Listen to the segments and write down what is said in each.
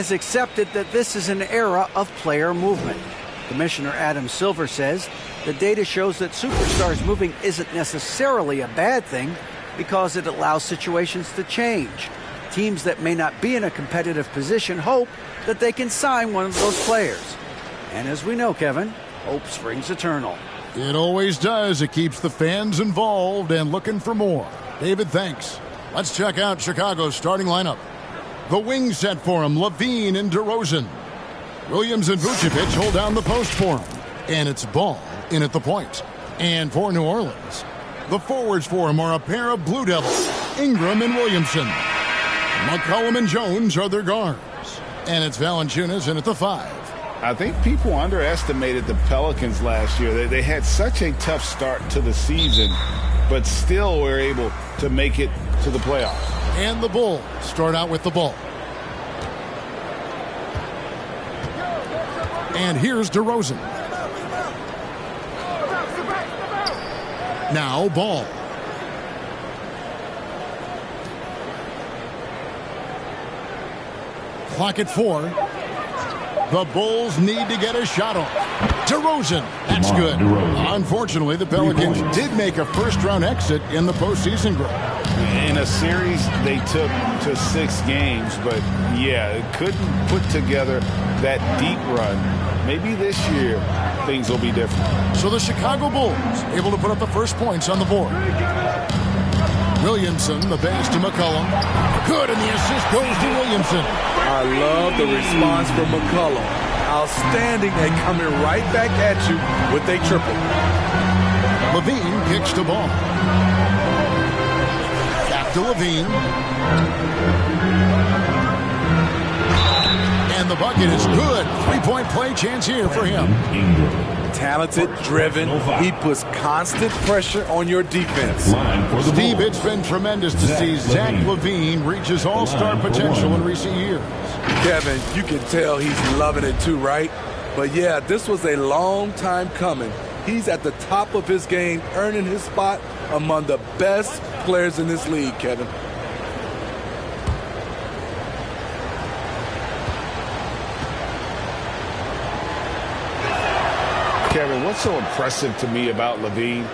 has accepted that this is an era of player movement. Commissioner Adam Silver says the data shows that superstars moving isn't necessarily a bad thing because it allows situations to change. Teams that may not be in a competitive position hope that they can sign one of those players. And as we know, Kevin, hope springs eternal. It always does. It keeps the fans involved and looking for more. David, thanks. Let's check out Chicago's starting lineup. The wing set for him, Levine and DeRozan. Williams and Vucevic hold down the post for him. And it's Ball in at the point. And for New Orleans, the forwards for him are a pair of Blue Devils, Ingram and Williamson. McCollum and Jones are their guards. And it's Valanciunas in at the 5. I think people underestimated the Pelicans last year. They had such a tough start to the season, but still were able to make it to the playoffs. And the Bulls start out with the ball. And here's DeRozan. Now Ball. Clock at 4. The Bulls need to get a shot off. DeRozan. That's good. Unfortunately, the Pelicans did make a first-round exit in the postseason group. In a series they took to 6 games, but yeah, couldn't put together that deep run. Maybe this year things will be different. So the Chicago Bulls able to put up the first points on the board. Williamson, the pass to McCollum. Good, and the assist goes to Williamson. I love the response from McCollum. Outstanding and coming right back at you with a triple. Levine kicks the ball. Back to Levine. And the bucket is good. 3-point play chance here for him. Talented, driven. He puts constant pressure on your defense. Steve, it's been tremendous to see Zach LaVine reach his all-star potential in recent years. Kevin, you can tell he's loving it too, right? But yeah, this was a long time coming. He's at the top of his game, earning his spot among the best players in this league, Kevin. Kevin, what's so impressive to me about Levine?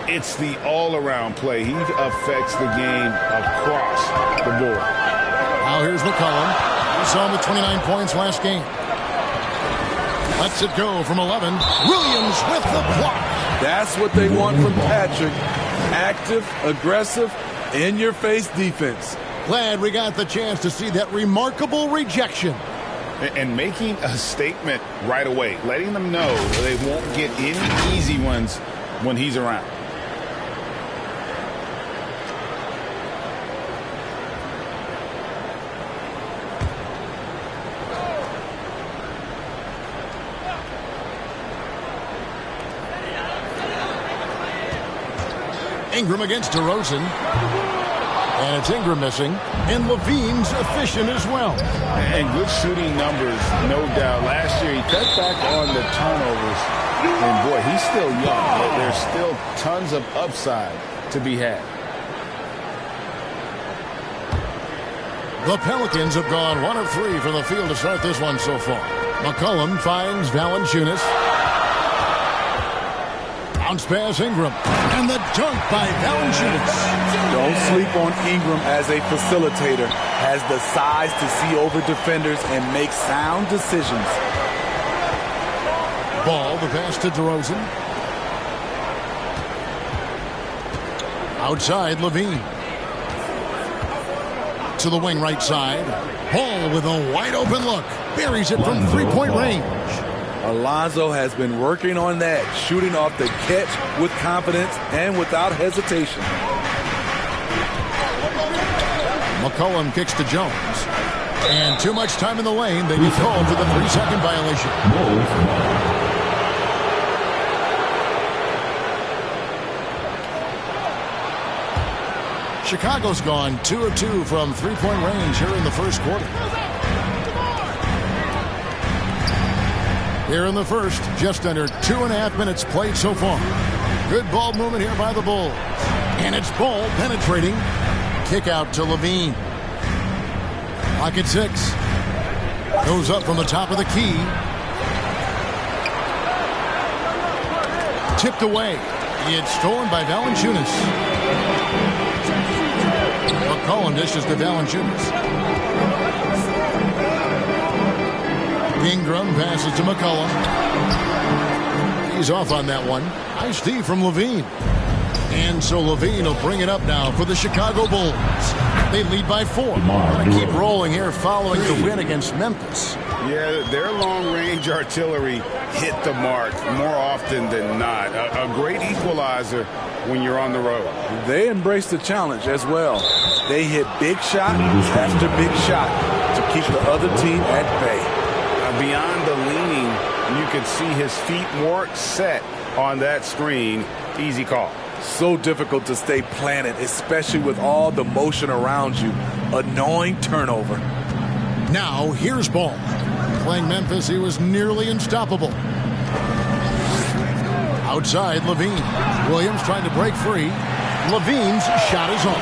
It's the all-around play. He affects the game across the board. Now here's McCollum. We saw him with 29 points last game. Lets it go from 11. Williams with the block. That's what they want from Patrick. Active, aggressive, in-your-face defense. Glad we got the chance to see that remarkable rejection. And making a statement right away, letting them know they won't get any easy ones when he's around. Ingram against DeRozan. And it's Ingram missing. And Levine's efficient as well. And good shooting numbers, no doubt. Last year, he cut back on the turnovers. And, boy, he's still young. But there's still tons of upside to be had. The Pelicans have gone 1 of 3 from the field to start this one so far. McCollum finds Valanciunas. Bounce pass Ingram. And the dunk by Valanciunas. Don't sleep on Ingram as a facilitator. Has the size to see over defenders and make sound decisions. Ball, the pass to DeRozan. Outside, Levine. To the wing right side. Ball with a wide open look. Buries it from 3-point range. Alonzo has been working on that, shooting off the catch with confidence and without hesitation. McCollum kicks to Jones. And too much time in the lane. They get called for the 3-second violation. Chicago's gone 2 of 2 from 3-point range here in the first quarter. Here in the first, just under 2.5 minutes played so far. Good ball movement here by the Bulls. And it's Ball penetrating. Kick out to Levine. Clock at 6. Goes up from the top of the key. Tipped away. It's stolen by Valanciunas. McCollum dishes to Valanciunas. Ingram passes to McCollum. He's off on that one. Nice D from Levine. And so Levine will bring it up now for the Chicago Bulls. They lead by 4. Keep rolling here following the win against Memphis. Yeah, their long-range artillery hit the mark more often than not. A great equalizer when you're on the road. They embrace the challenge as well. They hit big shot after big shot to keep the other team at bay. Beyond the leaning, you can see his feet more set on that screen. Easy call. So difficult to stay planted, especially with all the motion around you. Annoying turnover. Now, here's Ball. Playing Memphis, he was nearly unstoppable. Outside, Levine. Williams trying to break free. Levine's shot is on.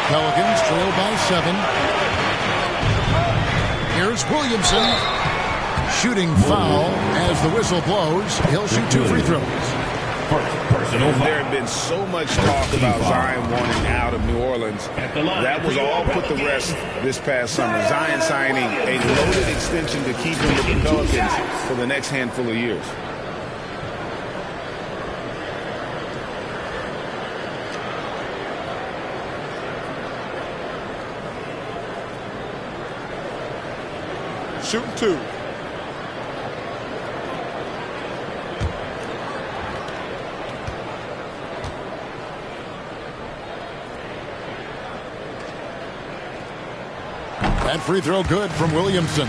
Pelicans trail by 7. Here's Williamson. Shooting foul as the whistle blows. He'll shoot 2 free throws. There had been so much talk about Zion wanting out of New Orleans. That was all put to rest this past summer. Zion signing a loaded extension to keep him with the Pelicans for the next handful of years. Shooting 2. That free throw good from Williamson.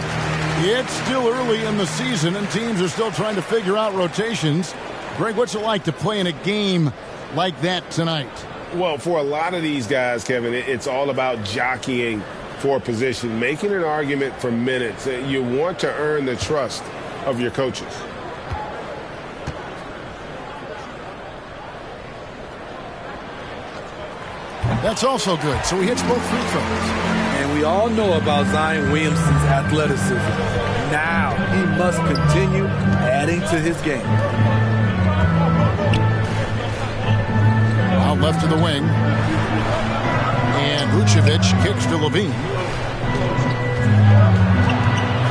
It's still early in the season, and teams are still trying to figure out rotations. Greg, what's it like to play in a game like that tonight? Well, for a lot of these guys, Kevin, it's all about jockeying for position, making an argument for minutes. You want to earn the trust of your coaches. That's also good. So he hits both free throws. And we all know about Zion Williamson's athleticism. Now he must continue adding to his game. Out left to the wing. And Vucevic kicks to Levine.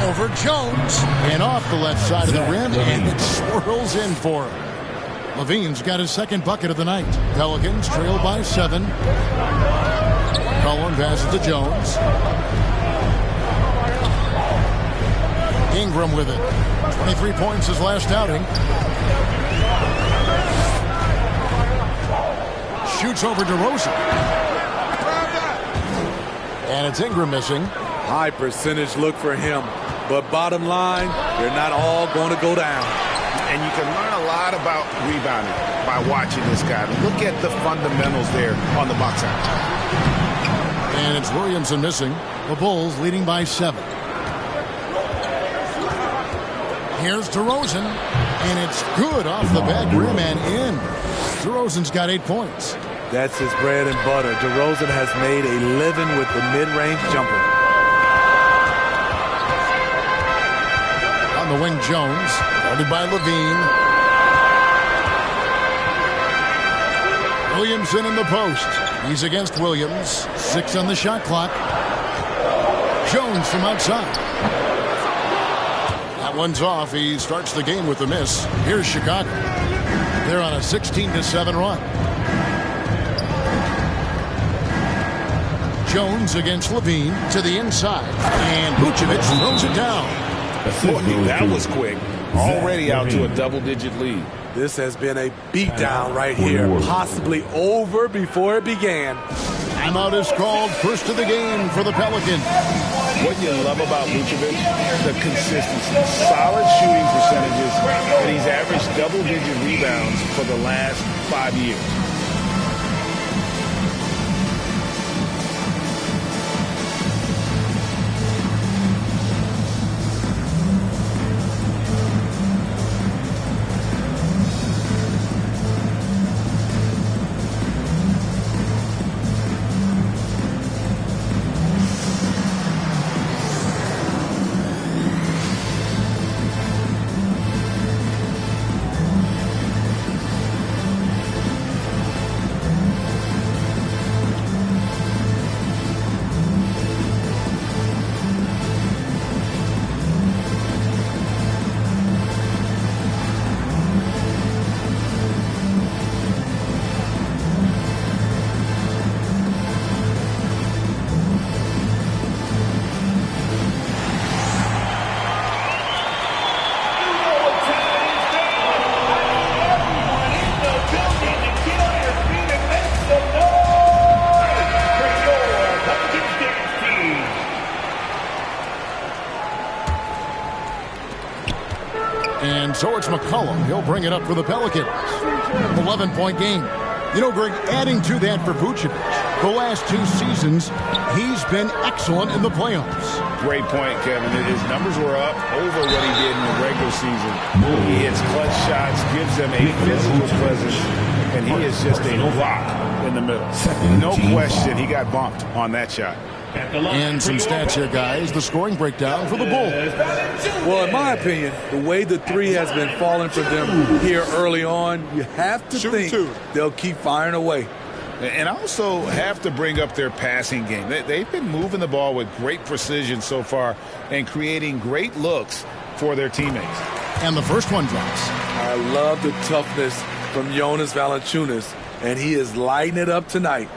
Over Jones. And off the left side of the rim. And it swirls in for him. Levine's got his second bucket of the night. Pelicans trail by 7. Cullen passes to Jones. Ingram with it. 23 points his last outing. Shoots over DeRozan. And it's Ingram missing. High percentage look for him. But bottom line, they're not all going to go down. And you can learn a lot about rebounding by watching this guy. Look at the fundamentals there on the box out. And it's Williamson missing. The Bulls leading by 7. Here's DeRozan. And it's good off the back rim and in. DeRozan's got 8 points. That's his bread and butter. DeRozan has made a living with the mid-range jumper. On the wing, Jones. Guarded by Levine. Williamson in the post. He's against Williams. 6 on the shot clock. Jones from outside. That one's off. He starts the game with a miss. Here's Chicago. They're on a 16-7 run. Jones against Levine to the inside. And Vucevic throws it down. Boy, that was quick. Already out to a double-digit lead. This has been a beatdown right here. Possibly over before it began. Timeout is called. First of the game for the Pelicans. What you love about Vucevic, the consistency, solid shooting percentages, and he's averaged double-digit rebounds for the last 5 years. And so it's McCollum. He'll bring it up for the Pelicans. 11-point game. You know, Greg, adding to that for Vucevic, the last 2 seasons, he's been excellent in the playoffs. Great point, Kevin. His numbers were up over what he did in the regular season. He hits clutch shots, gives them a physical presence, and he is just a rock in the middle. No question he got bumped on that shot. And some stats here, guys. The scoring breakdown for the Bulls. Well, in my opinion, the way the three has been falling for them here early on, you have to think they'll keep firing away. And I also have to bring up their passing game. They've been moving the ball with great precision so far and creating great looks for their teammates. And the first one drops. I love the toughness from Jonas Valanciunas, and he is lighting it up tonight.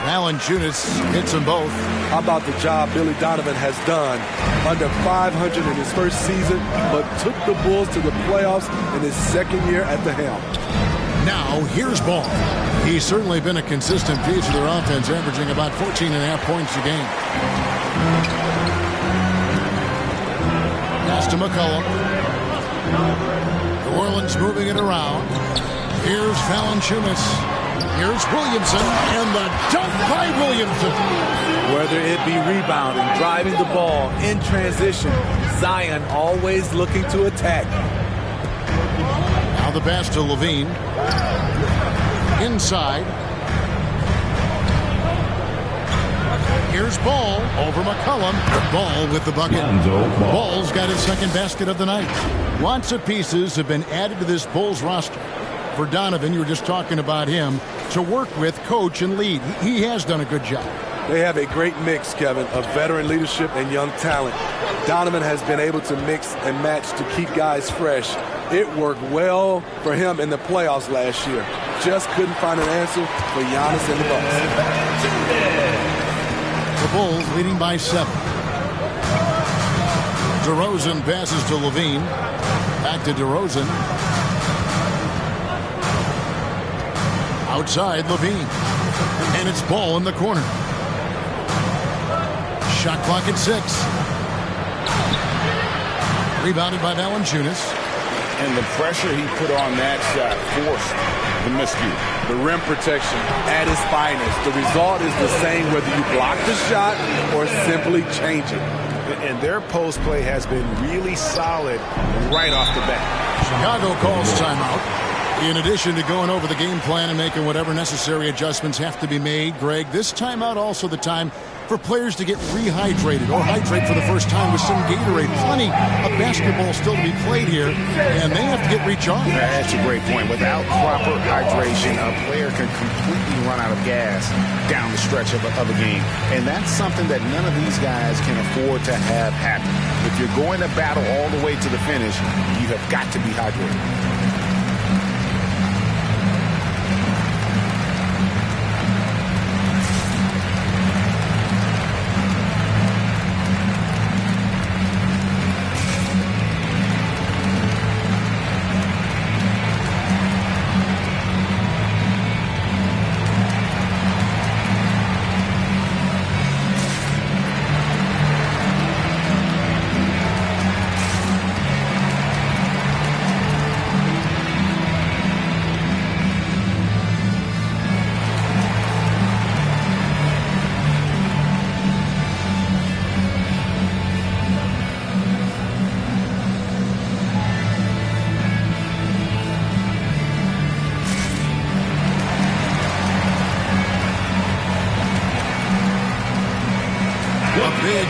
Valanciunas hits them both. How about the job Billy Donovan has done? Under 500 in his first season, but took the Bulls to the playoffs in his second year at the helm. Now, here's Ball. He's certainly been a consistent piece of their offense, averaging about 14.5 points a game. Pass to McCollum. New Orleans moving it around. Here's Valanciunas. Here's Williamson, and the dunk by Williamson. Whether it be rebounding, driving the ball, in transition, Zion always looking to attack. Now the pass to Levine. Inside. Here's Ball over McCollum. Ball with the bucket. Ball's got his second basket of the night. Lots of pieces have been added to this Bulls roster. For Donovan, you were just talking about him, to work with, coach, and lead. He has done a good job. They have a great mix, Kevin, of veteran leadership and young talent. Donovan has been able to mix and match to keep guys fresh. It worked well for him in the playoffs last year. Just couldn't find an answer for Giannis and the Bucks. The Bulls leading by 7. DeRozan passes to Levine. Back to DeRozan. Outside, Levine. And it's Ball in the corner. Shot clock at 6. Rebounded by Valanciunas. And the pressure he put on that shot forced the miscue. The rim protection at its finest. The result is the same whether you block the shot or simply change it. And their post play has been really solid right off the bat. Chicago calls timeout. In addition to going over the game plan and making whatever necessary adjustments have to be made, Greg, this timeout also the time for players to get rehydrated or hydrate for the first time with some Gatorade. Plenty of basketball still to be played here, and they have to get recharged. That's a great point. Without proper hydration, a player can completely run out of gas down the stretch of a game. And that's something that none of these guys can afford to have happen. If you're going to battle all the way to the finish, you have got to be hydrated.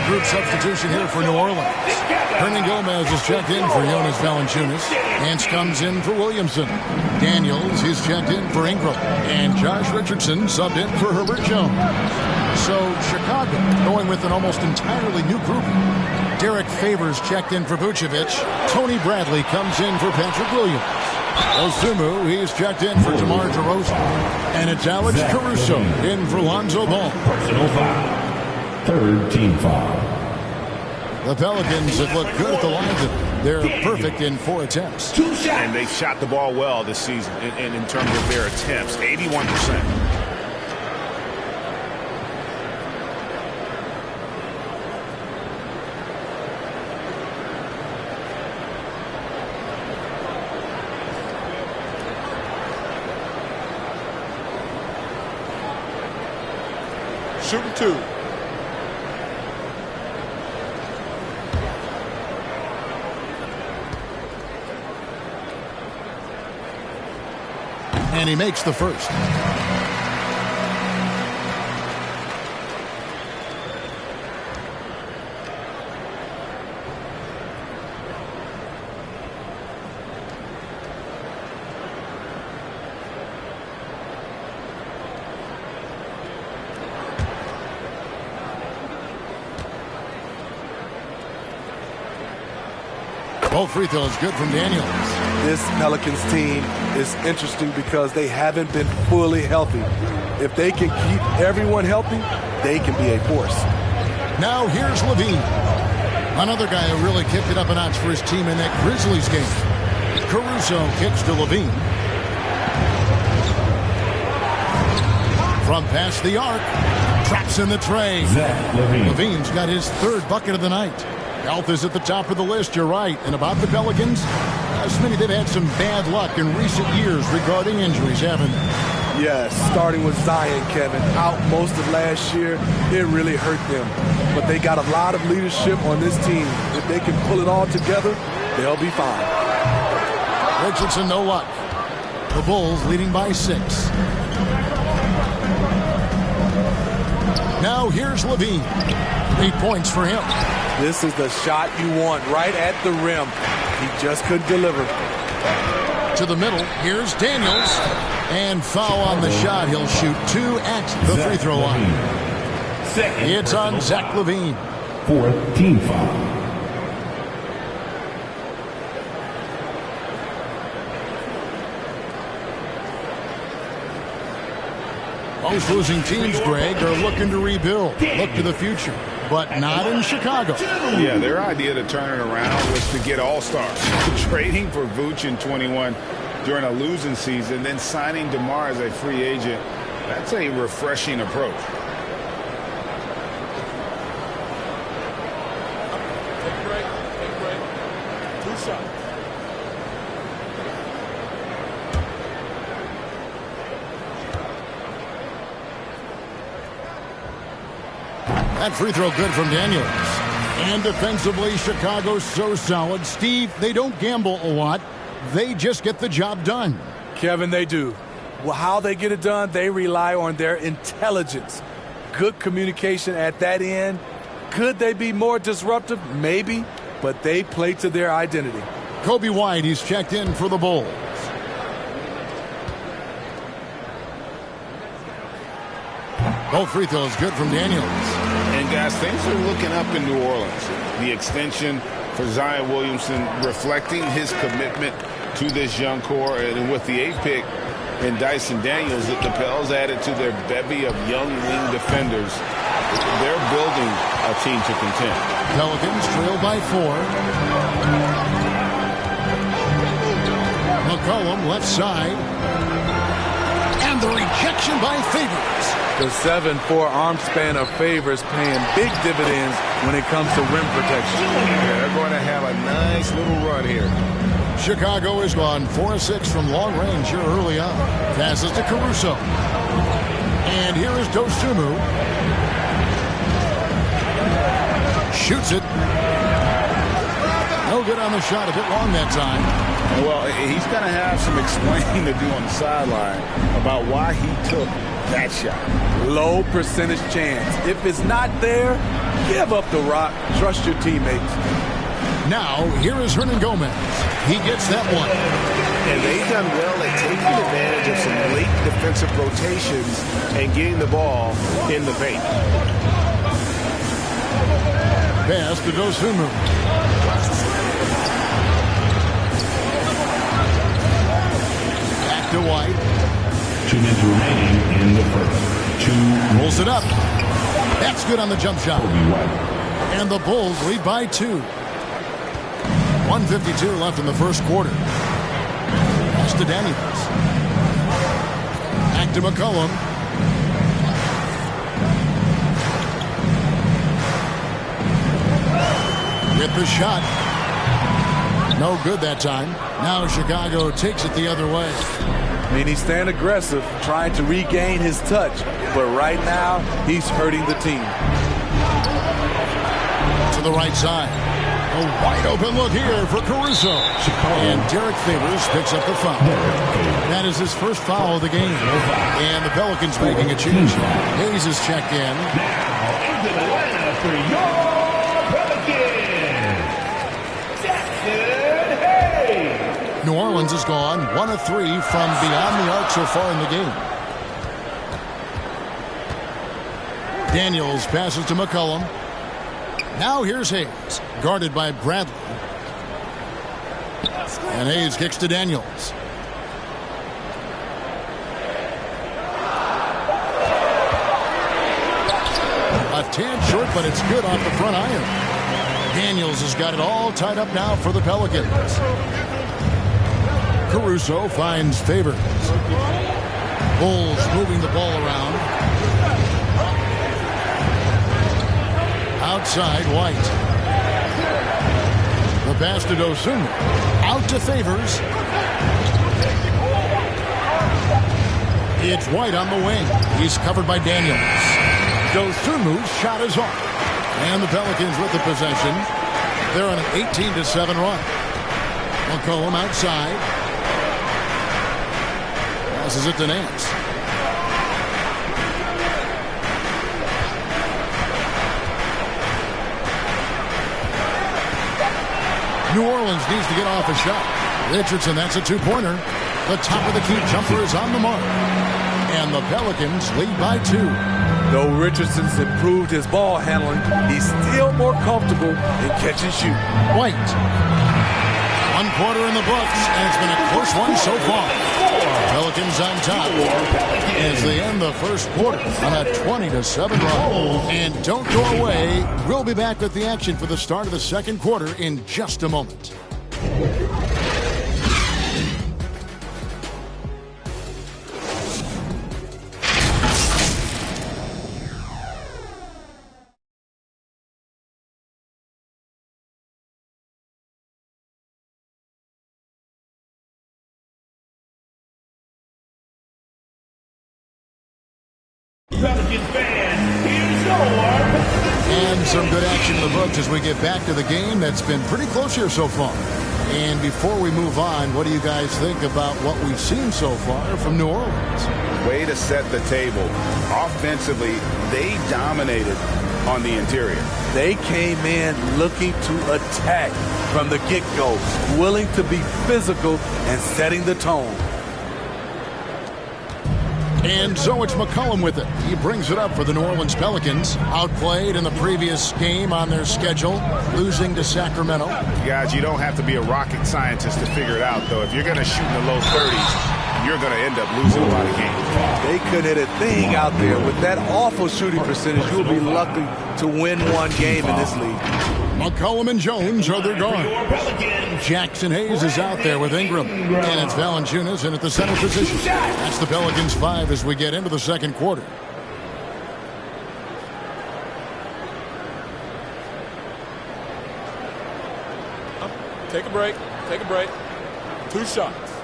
Group substitution here for New Orleans. Hernan Gomez is checked in for Jonas Valanciunas. Nance comes in for Williamson. Daniels is checked in for Ingram. And Josh Richardson subbed in for Herbert Jones. So Chicago going with an almost entirely new group. Derek Favors checked in for Vucevic. Tony Bradley comes in for Patrick Williams. Osumu, he's checked in for DeMar DeRozan. And it's Alex Caruso in for Lonzo Ball. Personal foul. Third team foul. The Pelicans have looked good at the line. They're perfect in 4 attempts. And they shot the ball well this season in terms of their attempts, 81%. Shooting 2. And he makes the first. Both free throws good from Daniels. This Pelicans team is interesting because they haven't been fully healthy. If they can keep everyone healthy, they can be a force. Now here's Levine. Another guy who really kicked it up a notch for his team in that Grizzlies game. Caruso kicks to Levine. From past the arc. Traps in the tray. Levine's got his 3rd bucket of the night. Health is at the top of the list, you're right. And about the Pelicans, Smitty, they've had some bad luck in recent years regarding injuries, haven't they? Yes, starting with Zion, Kevin, out most of last year, it really hurt them. But they got a lot of leadership on this team. If they can pull it all together, they'll be fine. Richardson, no luck. The Bulls leading by 6. Now here's Levine. 8 points for him. This is the shot you want, right at the rim. He just couldn't deliver. To the middle, here's Daniels. And foul on the shot. He'll shoot 2 at the free throw line. It's on Zach Levine. 4th team foul. Most losing teams, Greg, are looking to rebuild, look to the future, but not in Chicago. Yeah, their idea to turn it around was to get all-stars. Trading for Vooch in 21 during a losing season, then signing DeMar as a free agent, that's a refreshing approach. Take break. 2 shots. That free throw good from Daniels. And defensively, Chicago's so solid. Steve, they don't gamble a lot. They just get the job done. Kevin, they do. Well, how they get it done, they rely on their intelligence. Good communication at that end. Could they be more disruptive? Maybe. But they play to their identity. Kobe White, he's checked in for the Bulls. Both free throws good from Daniels. And guys, things are looking up in New Orleans. The extension for Zion Williamson reflecting his commitment to this young core. And with the 8th pick and Dyson Daniels, the Pels added to their bevy of young wing defenders. They're building a team to contend. Pelicans trail by 4. McCollum left side. And the rejection by Favors. The 7'4" arm span of Favors paying big dividends when it comes to rim protection. Yeah, they're going to have a nice little run here. Chicago is gone 4-6 from long range here early on. Passes to Caruso. And here is Dosunmu. Shoots it. No good on the shot. A bit long that time. Well, he's going to have some explaining to do on the sideline about why he took that shot. Low percentage chance. If it's not there, give up the rock. Trust your teammates. Now, here is Hernan Gomez. He gets that one. And they've done well at taking advantage of some late defensive rotations and getting the ball in the paint. Pass to Dosunmu. Back to White. 2 minutes remaining in the first. 2 rolls it up. That's good on the jump shot. And the Bulls lead by 2. 1:52 left in the first quarter. Pass to Daniels. Back to McCollum. With the shot. No good that time. Now Chicago takes it the other way. I mean, he's staying aggressive, trying to regain his touch. But right now, he's hurting the team. To the right side. A wide open look here for Caruso. And Derek Favors picks up the foul. That is his first foul of the game. And the Pelicans making a change. Hayes is checked in. Now into the lineup for your Pelicans, Jackson Hayes. New Orleans is gone 1 of 3 from beyond the arc so far in the game. Daniels passes to McCollum. Now here's Hayes, guarded by Bradley. And Hayes kicks to Daniels. A tad short, but it's good off the front iron. Daniels has got it all tied up now for the Pelicans. Caruso finds Favors. Bulls moving the ball around. Outside, White. The pass to Dosunmu. Out to Favors. It's White on the wing. He's covered by Daniels. Dosunmu's shot is off. And the Pelicans with the possession. They're on an 18-7 run. McCollum outside. Passes it to Nance. New Orleans needs to get off a shot. Richardson, that's a two-pointer. The top of the key jumper is on the mark. And the Pelicans lead by 2. Though Richardson's improved his ball handling, he's still more comfortable in catch and shoot. White. 1 quarter in the books, and it's been a close one so far. Pelicans on top as they end the first quarter on a 20-7 run. And don't go away. We'll be back with the action for the start of the second quarter in just a moment. Pelicans fans, here's your And some good action in the books as we get back to the game that's been pretty close here so far. And before we move on, what do you guys think about what we've seen so far from New Orleans? Way to set the table. Offensively, they dominated on the interior. They came in looking to attack from the get-go, willing to be physical and setting the tone. And so it's McCollum with it. He brings it up for the New Orleans Pelicans. Outplayed in the previous game on their schedule, losing to Sacramento. Guys, you don't have to be a rocket scientist to figure it out, though. If you're going to shoot in the low 30s, you're going to end up losing a lot of games. They couldn't hit a thing out there. With that awful shooting percentage, you'll be lucky to win one game in this league. McCollum and Jones are their guards. Jackson Hayes is out there with Ingram. And it's Valanciunas in at the center position. That's the Pelicans 5 as we get into the second quarter. Take a break. Take a break. 2 shots.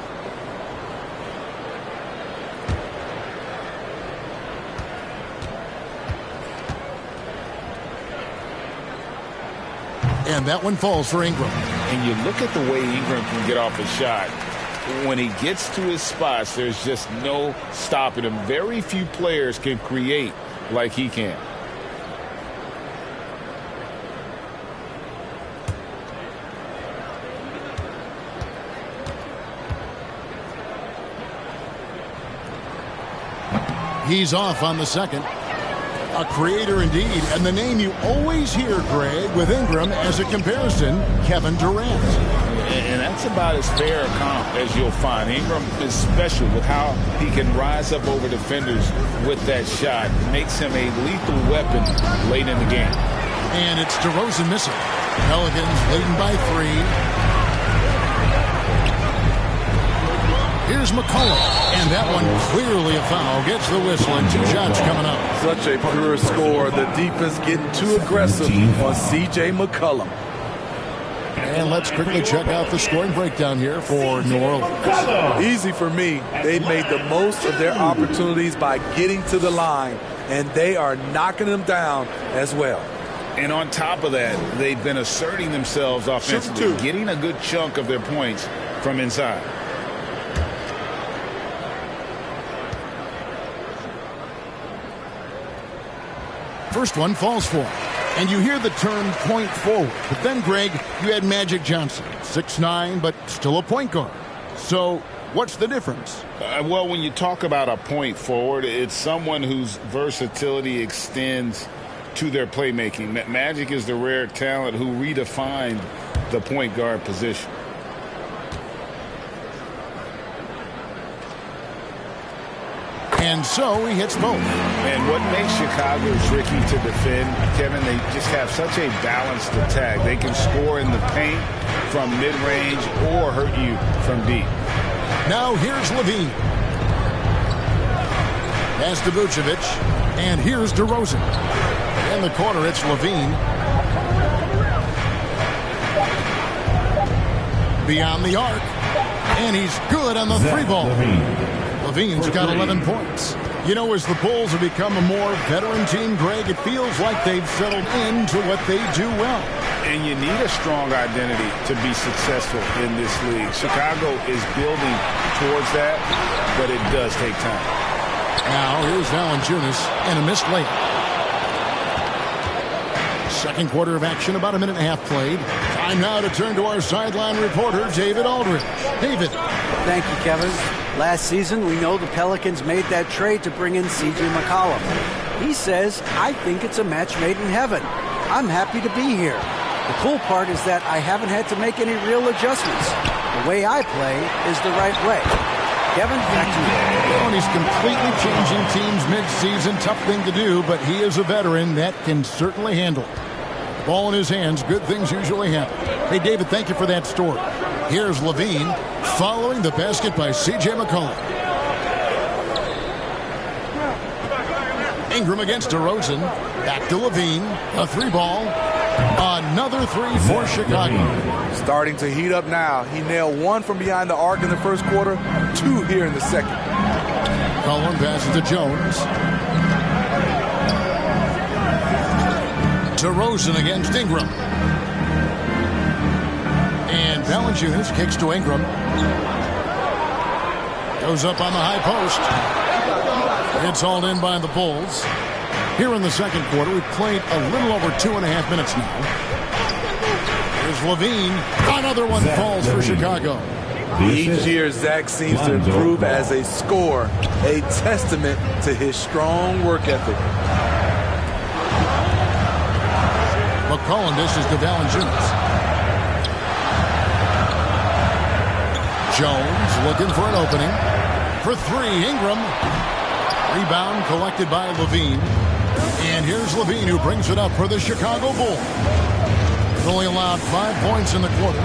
And that one falls for Ingram. And you look at the way Ingram can get off a shot. When he gets to his spots, there's just no stopping him. Very few players can create like he can. He's off on the second. A creator indeed, and the name you always hear, Greg, with Ingram as a comparison, Kevin Durant. And that's about as fair a comp as you'll find. Ingram is special with how he can rise up over defenders with that shot. Makes him a lethal weapon late in the game. And it's DeRozan missing. Pelicans leading by 3. Here's McCullough. And that one clearly a foul. Gets the whistle and 2 shots coming up. Such a pure score. The defense getting too aggressive on C.J. McCollum. And let's quickly check out the scoring breakdown here for New Orleans. Easy for me. They made the most of their opportunities by getting to the line, and they are knocking them down as well. And on top of that, they've been asserting themselves offensively, getting a good chunk of their points from inside. First one falls for him. And you hear the term point forward. But then, Greg, you had Magic Johnson, 6'9", but still a point guard. So what's the difference? Well, when you talk about a point forward, it's someone whose versatility extends to their playmaking. Magic is the rare talent who redefined the point guard position. And so he hits both. And what makes Chicago tricky to defend, Kevin, they just have such a balanced attack. They can score in the paint from mid-range or hurt you from deep. Now here's Levine. Pass to Vucevic. And here's DeRozan. In the corner, it's Levine. Beyond the arc. And he's good on the 3-ball. Levine's got 11 points. You know, as the Bulls have become a more veteran team, Greg, it feels like they've settled into what they do well. And you need a strong identity to be successful in this league. Chicago is building towards that, but it does take time. Now, here's Valanciunas and a missed layup. Second quarter of action, about a minute and a half played. Time now to turn to our sideline reporter, David Aldridge. David. Thank you, Kevin. Last season, we know the Pelicans made that trade to bring in C.J. McCollum. He says, I think it's a match made in heaven. I'm happy to be here. The cool part is that I haven't had to make any real adjustments. The way I play is the right way. Kevin, back to you. Well, he's completely changing teams mid-season. Tough thing to do, but he is a veteran that can certainly handle it. Ball in his hands, good things usually happen. Hey, David, thank you for that story. Here's Levine following the basket by C.J. McCollum. Ingram against DeRozan. Back to Levine. A 3-ball. Another 3 for Chicago. Starting to heat up now. He nailed 1 from behind the arc in the first quarter, 2 here in the second. McCollum passes to Jones. DeRozan against Ingram. And Valanciunas kicks to Ingram. Goes up on the high post. It's hauled in by the Bulls. Here in the second quarter, we've played a little over 2.5 minutes now. Here's Levine. Another one falls for Chicago. Each year, Zach seems to improve as a scorer, a testament to his strong work ethic. McCollum dishes to Valanciunas. Jones looking for an opening. For 3, Ingram. Rebound collected by Levine. And here's Levine who brings it up for the Chicago Bulls. Only allowed 5 points in the quarter.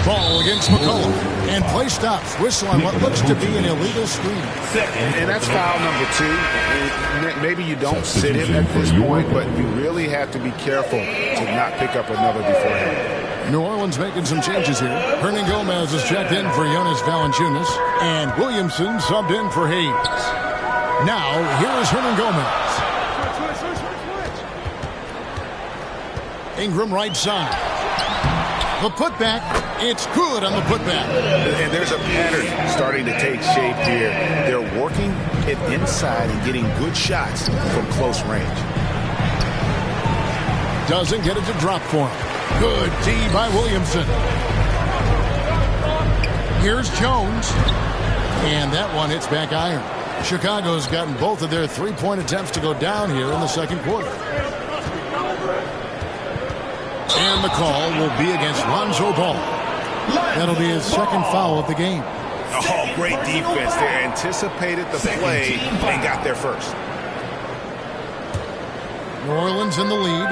Ball against McCollum. And play stops. Whistle on what looks to be an illegal screen. And that's foul number 2. Maybe you don't sit him at this point, but you really have to be careful to not pick up another beforehand. New Orleans making some changes here. Hernan Gomez is checked in for Jonas Valanciunas. And Williamson subbed in for Hayes. Now, here is Hernan Gomez. Ingram right side. The putback. It's good on the putback. And there's a pattern starting to take shape here. They're working it inside and getting good shots from close range. Doesn't get it to drop for him. Good D by Williamson. Here's Jones. And that one hits back iron. Chicago's gotten both of their 3-point attempts to go down here in the second quarter. And the call will be against Lonzo Ball. That'll be his second foul of the game. Oh, great defense. They anticipated the play and got there first. New Orleans in the lead.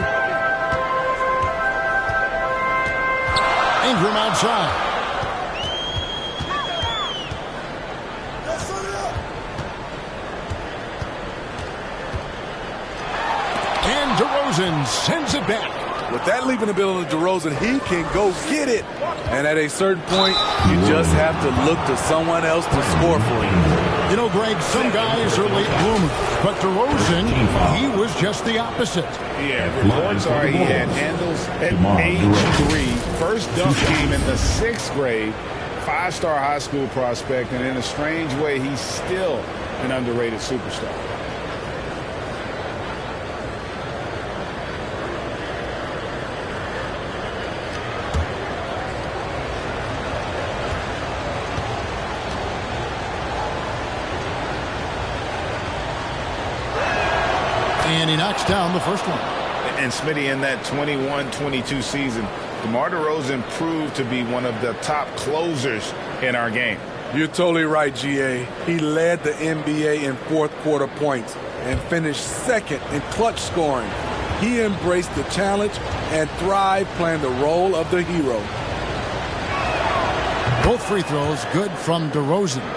Ingram outside. And DeRozan sends it back. With that leaping ability of DeRozan, he can go get it. And at a certain point, you just have to look to someone else to score for you. You know, Greg, some guys are late bloomers, but DeRozan, he was just the opposite. Yeah, reports are he had handles at age 3. First dunk game in the 6th grade. 5-star high school prospect, and in a strange way, he's still an underrated superstar. And he knocks down the first one. And Smitty, in that 21-22 season, DeMar DeRozan proved to be one of the top closers in our game. You're totally right, GA. He led the NBA in fourth quarter points and finished second in clutch scoring. He embraced the challenge and thrived playing the role of the hero. Both free throws good from DeRozan.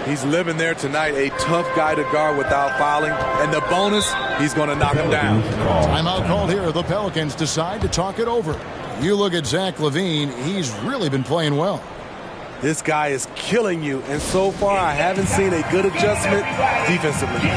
He's living there tonight, a tough guy to guard without fouling. And the bonus, he's going to knock him down. Timeout called here. The Pelicans decide to talk it over. You look at Zach LaVine, he's really been playing well. This guy is killing you, and so far I haven't seen a good adjustment defensively.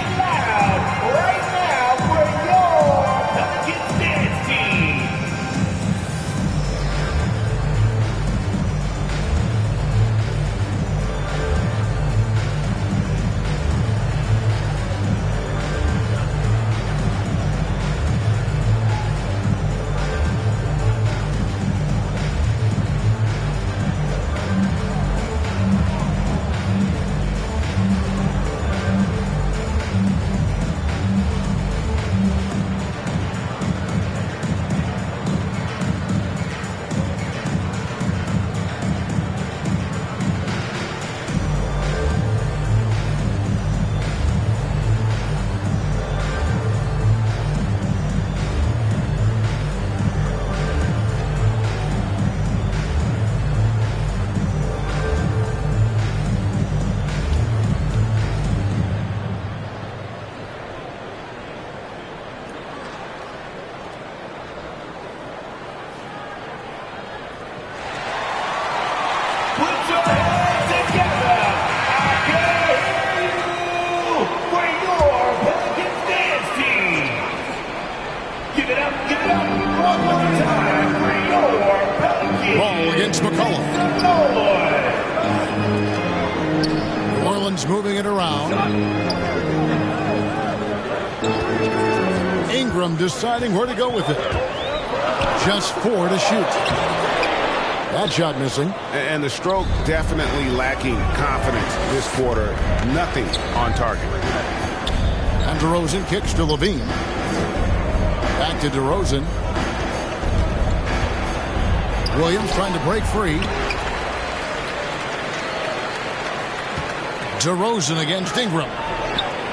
Ball against McCollum. New Orleans moving it around. Ingram deciding where to go with it. Just 4 to shoot. That shot missing. And the stroke definitely lacking confidence this quarter. Nothing on target. And DeRozan kicks to LaVine. Back to DeRozan. Williams trying to break free. DeRozan against Ingram.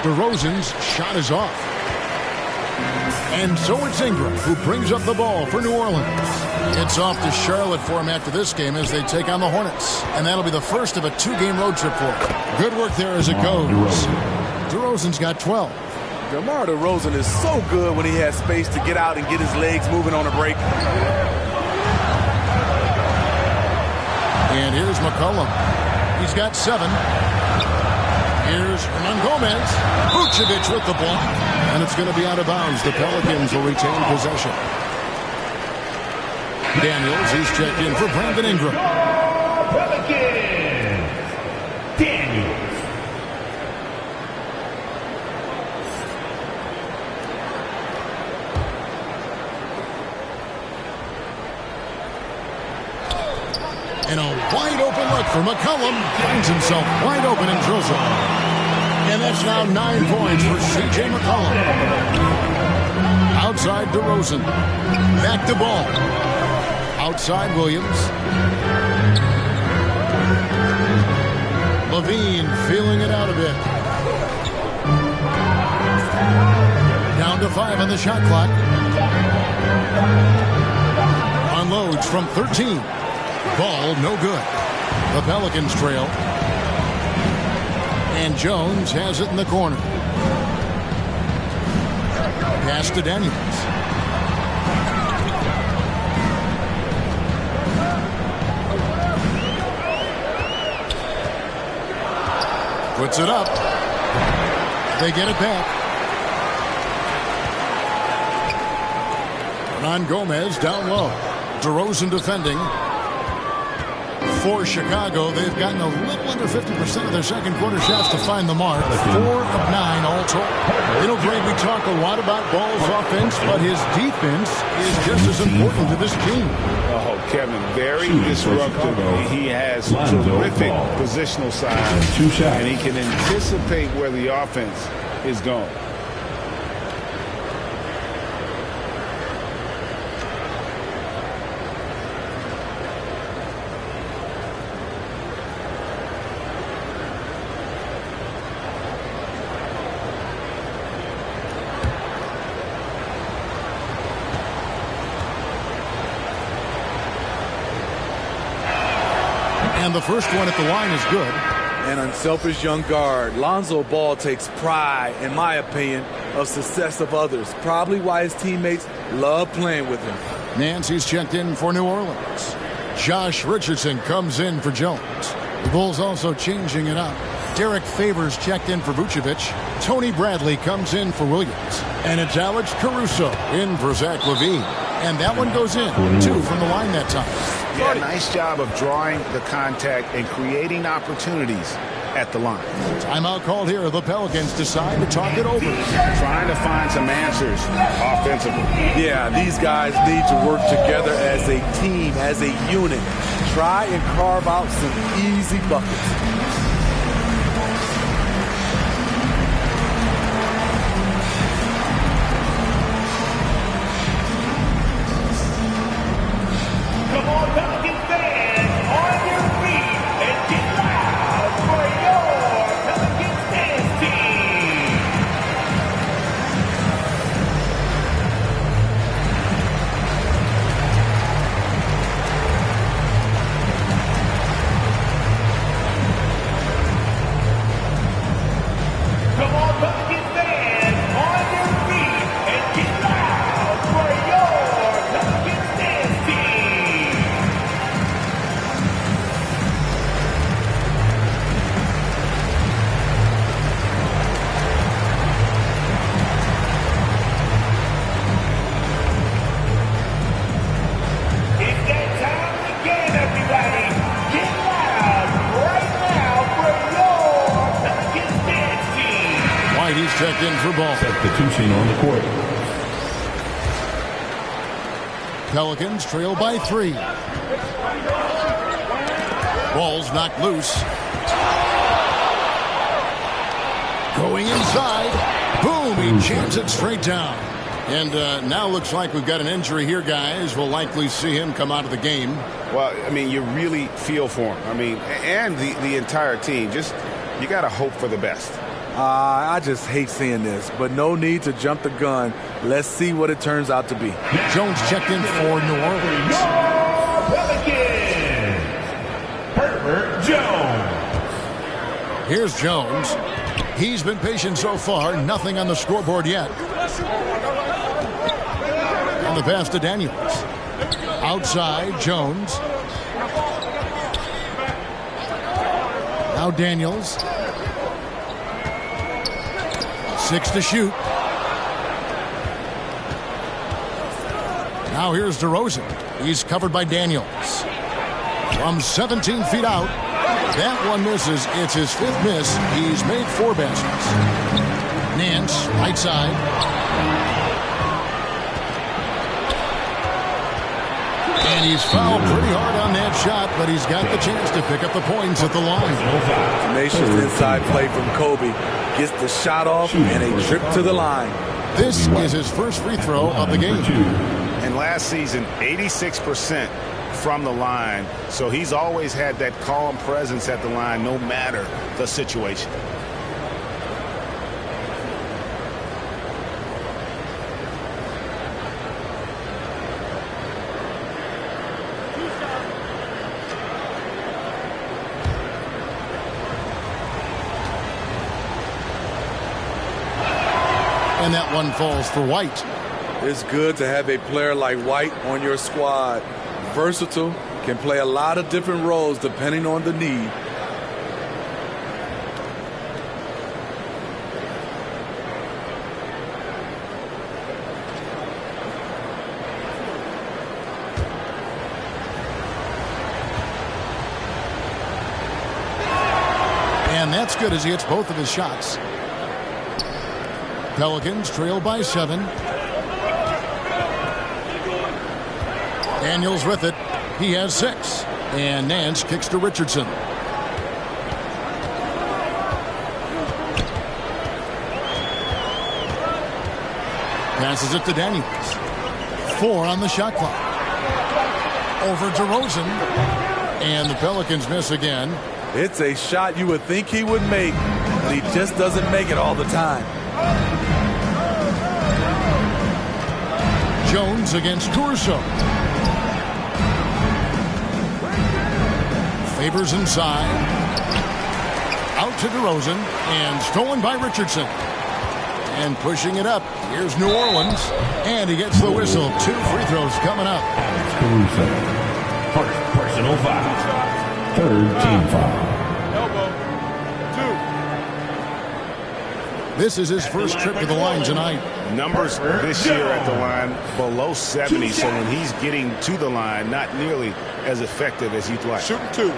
DeRozan's shot is off. And so it's Ingram who brings up the ball for New Orleans. It's off to Charlotte for him after this game as they take on the Hornets. And that'll be the first of a 2-game road trip for him. Good work there as it goes. DeRozan's got 12. DeMar DeRozan is so good when he has space to get out and get his legs moving on a break. And here's McCollum. He's got 7. Here's Hernan Gomez. Vucevic with the block. And it's going to be out of bounds. The Pelicans will retain possession. Daniels, he's checked in for Brandon Ingram. Pelicans. Daniels. And a wide open look for McCollum. Finds himself wide open and drills it. And that's now 9 points for C.J. McCollum. Outside DeRozan. Back to ball. Outside Williams. LaVine feeling it out a bit. Down to 5 on the shot clock. Unloads from 13. Ball no good. The Pelicans trail. And Jones has it in the corner. Pass to Daniels. Puts it up. They get it back. Hernan Gomez down low. DeRozan defending. For Chicago, they've gotten a little under 50% of their second quarter shots to find the mark. 4 of 9 all told. You know, Greg, we talk a lot about Ball's offense, but his defense is just as important to this team. Oh, Kevin, very disruptive. He has terrific positional size, and he can anticipate where the offense is going. And the first one at the line is good. An unselfish young guard. Lonzo Ball takes pride, in my opinion, of success of others. Probably why his teammates love playing with him. Nancy's checked in for New Orleans. Josh Richardson comes in for Jones. The Bulls also changing it up. Derek Favors checked in for Vucevic. Tony Bradley comes in for Williams. And it's Alex Caruso in for Zach LaVine. And that one goes in. 2 from the line that time. Yeah, nice job of drawing the contact and creating opportunities at the line. Timeout called here. The Pelicans decide to talk it over. Trying to find some answers offensively. Yeah, these guys need to work together as a team, as a unit. Try and carve out some easy buckets. Checked in for Ball. Substitution on the court. Pelicans trail by 3. Ball's knocked loose. Going inside. Boom! He jams it straight down. And now looks like we've got an injury here, guys. We'll likely see him come out of the game. Well, I mean, you really feel for him. I mean, and the entire team. Just, you got to hope for the best. I just hate seeing this, but no need to jump the gun. Let's see what it turns out to be. Jones checked in for New Orleans. Pelicans. Herbert Jones. Here's Jones. He's been patient so far. Nothing on the scoreboard yet. On the pass to Daniels. Outside, Jones. Now Daniels. 6 to shoot. Now here's DeRozan. He's covered by Daniels. From 17 feet out. That one misses. It's his 5th miss. He's made 4 baskets. Nance, right side. And he's fouled pretty hard on that shot, but he's got the chance to pick up the points at the line. Tenacious inside play from Kobe. Gets the shot off and a trip to the line. This is his first free throw of the game. And last season, 86% from the line. So he's always had that calm presence at the line no matter the situation. And that one falls for White. It's good to have a player like White on your squad. Versatile, can play a lot of different roles depending on the need. And that's good as he hits both of his shots. Pelicans trail by 7. Daniels with it. He has 6. And Nance kicks to Richardson. Passes it to Daniels. 4 on the shot clock. Over to Rosen. And the Pelicans miss again. It's a shot you would think he would make, but he just doesn't make it all the time. Jones against Caruso. Favors inside. Out to DeRozan. And stolen by Richardson. And pushing it up. Here's New Orleans. And he gets the whistle. 2 free throws coming up. Caruso. First personal foul. Third team foul. Elbow. 2. This is his first trip to the line tonight. Numbers this year at the line below 70, so when he's getting to the line, not nearly as effective as you'd like. Shooting 2.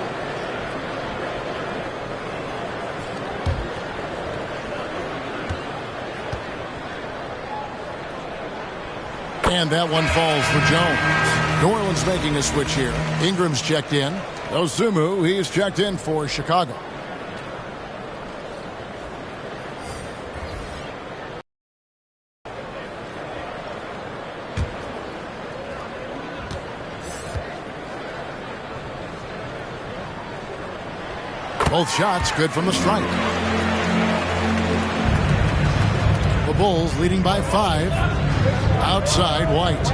And that one falls for Jones. New Orleans making a switch here. Ingram's checked in. Osumu, he's checked in for Chicago. Both shots good from the stripe. The Bulls leading by 5. Outside White.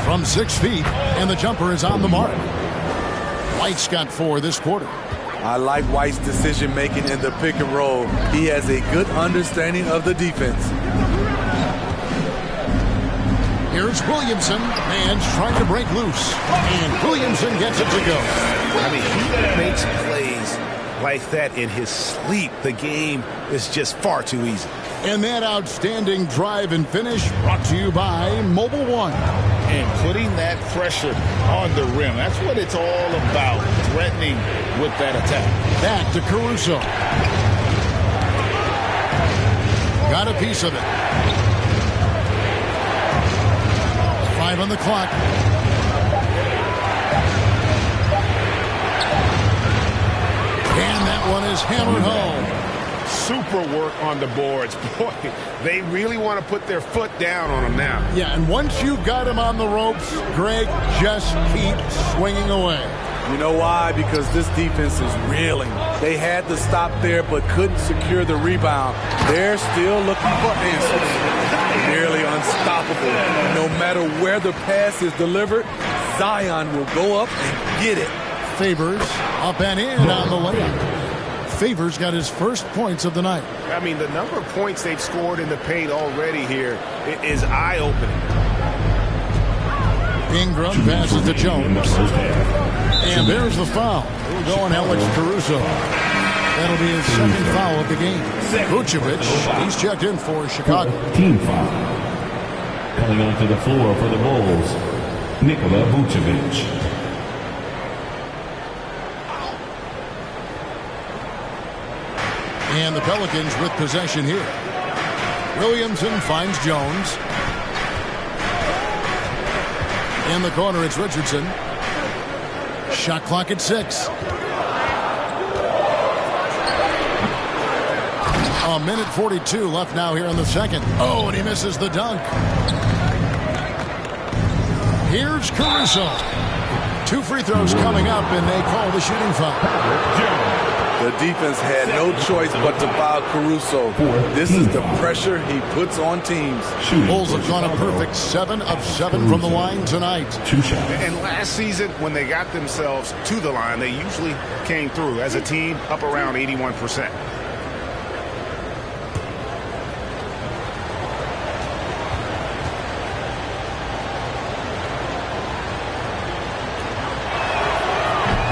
From 6 feet, and the jumper is on the mark. White's got 4 this quarter. I like White's decision making in the pick and roll. He has a good understanding of the defense. Here's Williamson. Man's trying to break loose. And Williamson gets it to go. I mean, he makes plays like that in his sleep. The game is just far too easy. And that outstanding drive and finish brought to you by Mobile One. And putting that pressure on the rim. That's what it's all about, threatening with that attack. Back to Caruso. Got a piece of it. 5 on the clock. And that one is hammered home. Super work on the boards. Boy, they really want to put their foot down on him now. Yeah, and once you've got him on the ropes, Greg, just keep swinging away. You know why? Because this defense is reeling. They had to stop there but couldn't secure the rebound. They're still looking for answers. Nearly unstoppable. No matter where the pass is delivered, Zion will go up and get it. Favors up and in on the layup. Favors got his first points of the night. I mean, the number of points they've scored in the paint already here is eye-opening. Ingram passes to Jones. And there's the foul. Going Alex Caruso. That'll be his second foul of the game. Vucevic, he's checked in for Chicago. Team foul. Coming onto the floor for the Bulls, Nikola Vucevic. And the Pelicans with possession here. Williamson finds Jones. In the corner, it's Richardson. Shot clock at 6. A minute 42 left now here in the second. Oh, and he misses the dunk. Here's Caruso. 2 free throws coming up, and they call the shooting foul. The defense had no choice but to foul Caruso. This is the pressure he puts on teams. Bulls have gone a perfect 7 of 7 from the line tonight. And last season, when they got themselves to the line, they usually came through as a team up around 81%.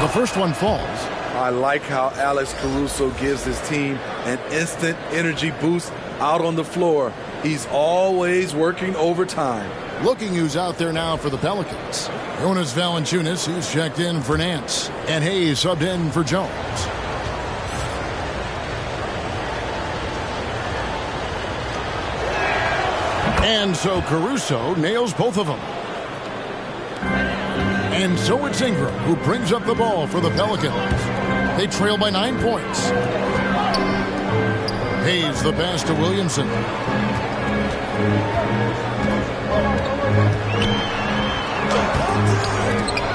The first one falls. I like how Alex Caruso gives his team an instant energy boost out on the floor. He's always working overtime. Looking who's out there now for the Pelicans. Jonas Valanciunas, who's checked in for Nance. And Hayes subbed in for Jones. And so Caruso nails both of them. And so it's Ingram who brings up the ball for the Pelicans. They trail by 9 points. Hayes the pass to Williamson.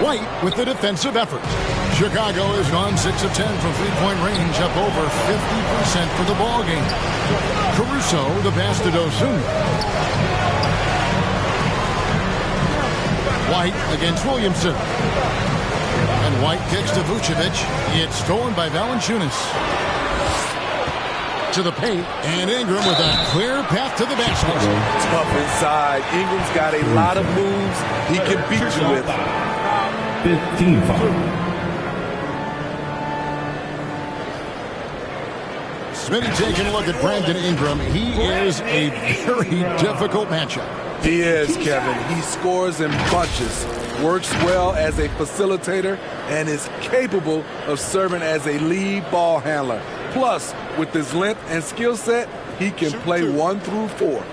White with the defensive effort. Chicago has gone 6 of 10 from three-point range, up over 50% for the ball game. Caruso the pass to Dosunmu. White against Williamson. And White kicks to Vucevic. It's stolen by Valanciunas. To the paint, and Ingram with a clear path to the basket. Tough inside. Ingram's got a lot of moves he can beat you with. 15 foul. Smitty taking a look at Brandon Ingram. He is a very difficult matchup. He is, Kevin. He scores in bunches, works well as a facilitator, and is capable of serving as a lead ball handler. Plus, with his length and skill set, he can play 1 through 4.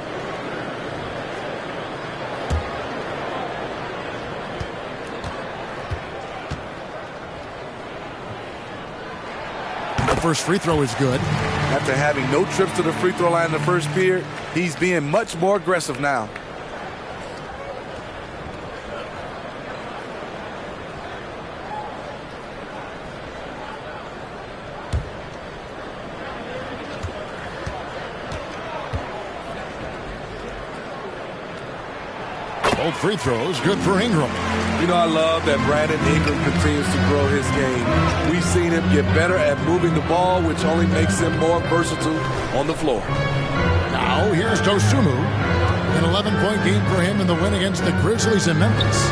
The first free throw is good. After having no trips to the free throw line in the first period, he's being much more aggressive now. Both free throws good for Ingram. You know, I love that Brandon Ingram continues to grow his game. We've seen him get better at moving the ball, which only makes him more versatile on the floor. Now here's Dosunmu. An 11-point game for him in the win against the Grizzlies in Memphis.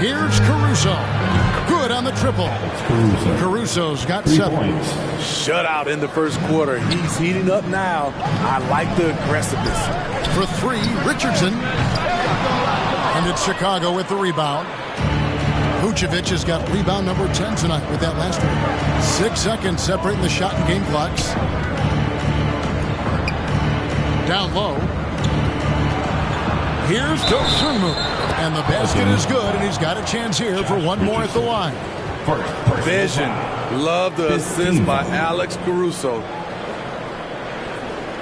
Here's Caruso. Good on the triple. Caruso's got 7. Shutout in the first quarter. He's heating up now. I like the aggressiveness. For 3, Richardson. And it's Chicago with the rebound. Vucevic has got rebound number 10 tonight with that last one. 6 seconds separating the shot and game clocks. Down low. Here's Dosunmu. And the basket is good, and he's got a chance here for one more at the line. Vision. Love the assist by Alex Caruso.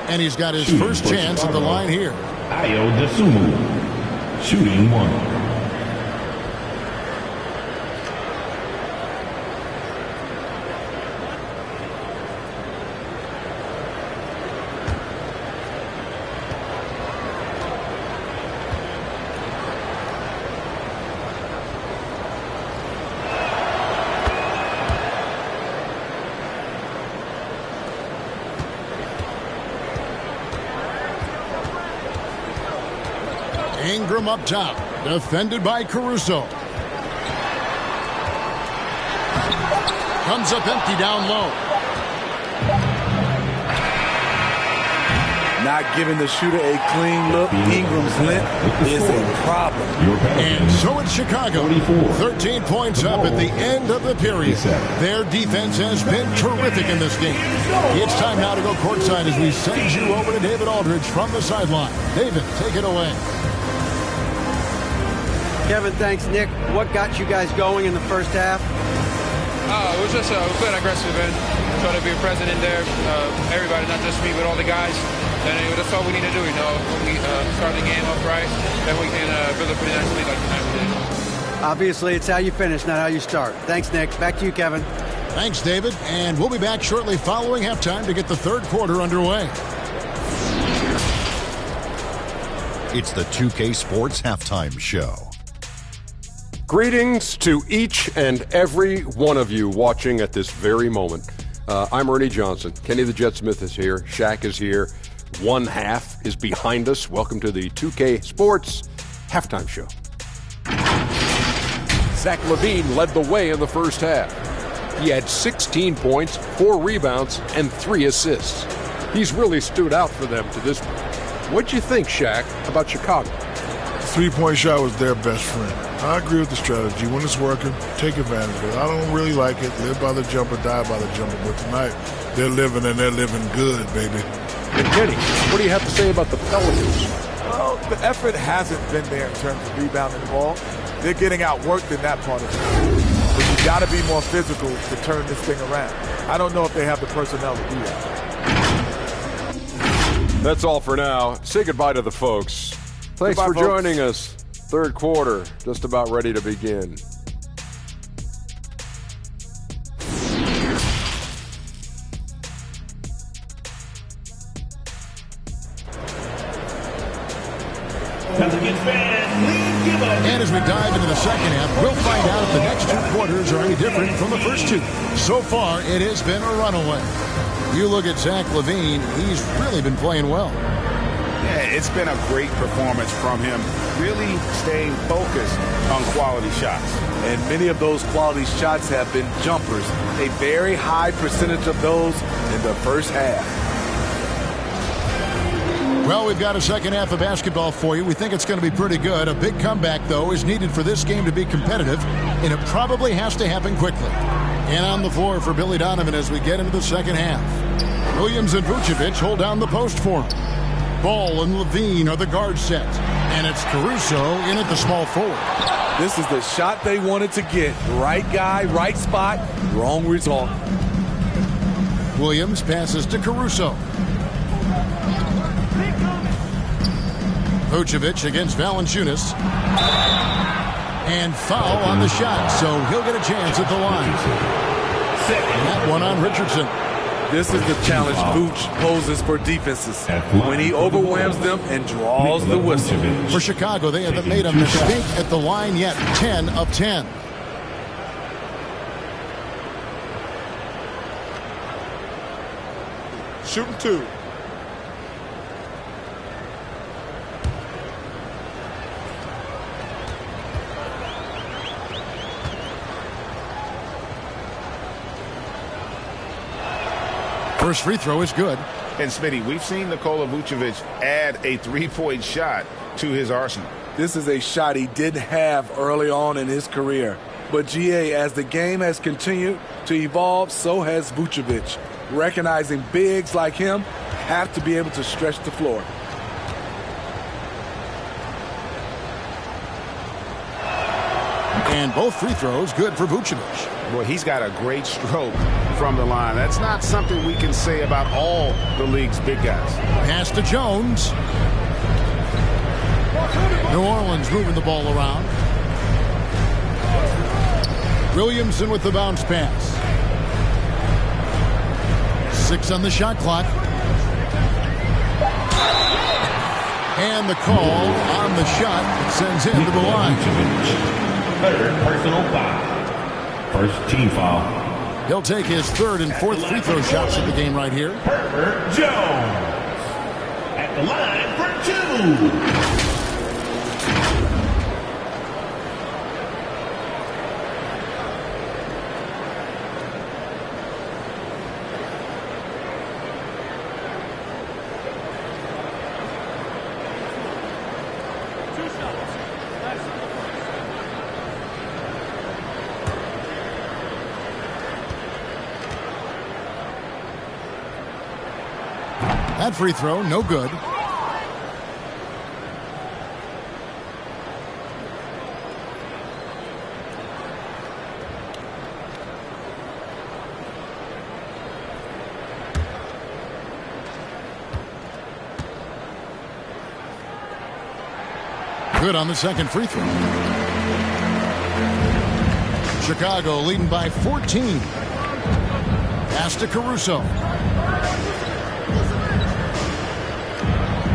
And he's got his first chance at the line here. Ayo Dosunmu, shooting 1. Ingram up top, defended by Caruso. Comes up empty down low. Not giving the shooter a clean look. Ingram's length is a problem. And so it's Chicago. 13 points up at the end of the period. Their defense has been terrific in this game. It's time now to go courtside as we send you over to David Aldridge from the sideline. David, take it away. Kevin, thanks, Nick. What got you guys going in the first half? It was just playing aggressive and trying to be present in there. Everybody, not just me, but all the guys. And that's all we need to do. You know, when we start the game up right, then we can build a pretty nice lead like tonight we did. Obviously, it's how you finish, not how you start. Thanks, Nick. Back to you, Kevin. Thanks, David. And we'll be back shortly following halftime to get the third quarter underway. It's the 2K Sports Halftime Show. Greetings to each and every one of you watching at this very moment. I'm Ernie Johnson. Kenny the Jet Smith is here. Shaq is here. One half is behind us. Welcome to the 2K Sports Halftime Show. Zach LaVine led the way in the first half. He had 16 points, 4 rebounds, and 3 assists. He's really stood out for them to this point. What'd you think, Shaq, about Chicago? The three-point shot was their best friend. I agree with the strategy. When it's working, take advantage of it. I don't really like it. Live by the jumper, die by the jumper. But tonight, they're living, and they're living good, baby. And Kenny, what do you have to say about the Pelicans? Well, the effort hasn't been there in terms of rebounding the ball. They're getting outworked in that part of it. But you got to be more physical to turn this thing around. I don't know if they have the personnel to do that. That's all for now. Say goodbye to the folks. Thanks for joining us. Third quarter, just about ready to begin. And as we dive into the second half, we'll find out if the next 2 quarters are any different from the first 2. So far, it has been a runaway. You look at Zach LaVine, he's really been playing well. Yeah, it's been a great performance from him, really staying focused on quality shots. And many of those quality shots have been jumpers. A very high percentage of those in the first half. Well, we've got a second half of basketball for you. We think it's going to be pretty good. A big comeback, though, is needed for this game to be competitive, and it probably has to happen quickly. And on the floor for Billy Donovan as we get into the second half. Williams and Vucevic hold down the post for him. Ball and LaVine are the guard set. And it's Caruso in at the small forward. This is the shot they wanted to get. Right guy, right spot, wrong result. Williams passes to Caruso. Vucevic against Valanciunas. And foul on the shot, so he'll get a chance at the line. And that one on Richardson. This is the challenge Vooch poses for defenses. When he overwhelms them and draws the whistle. For Chicago, they haven't made a mistake at the line yet. 10 of 10. Shooting 2. First free throw is good. And Smitty, we've seen Nikola Vucevic add a three-point shot to his arsenal. This is a shot he didn't have early on in his career. But GA, as the game has continued to evolve, so has Vucevic. Recognizing bigs like him have to be able to stretch the floor. And both free throws good for Vucevic. Boy, he's got a great stroke from the line. That's not something we can say about all the league's big guys. Pass to Jones. New Orleans moving the ball around. Williamson with the bounce pass. 6 on the shot clock. And the call on the shot sends him to the line. Third personal foul. First team foul. He'll take his third and fourth free throw shots of the game right here. Herbert Jones at the line for 2. That free throw, no good. Good on the second free throw. Chicago leading by 14. Pass to Caruso.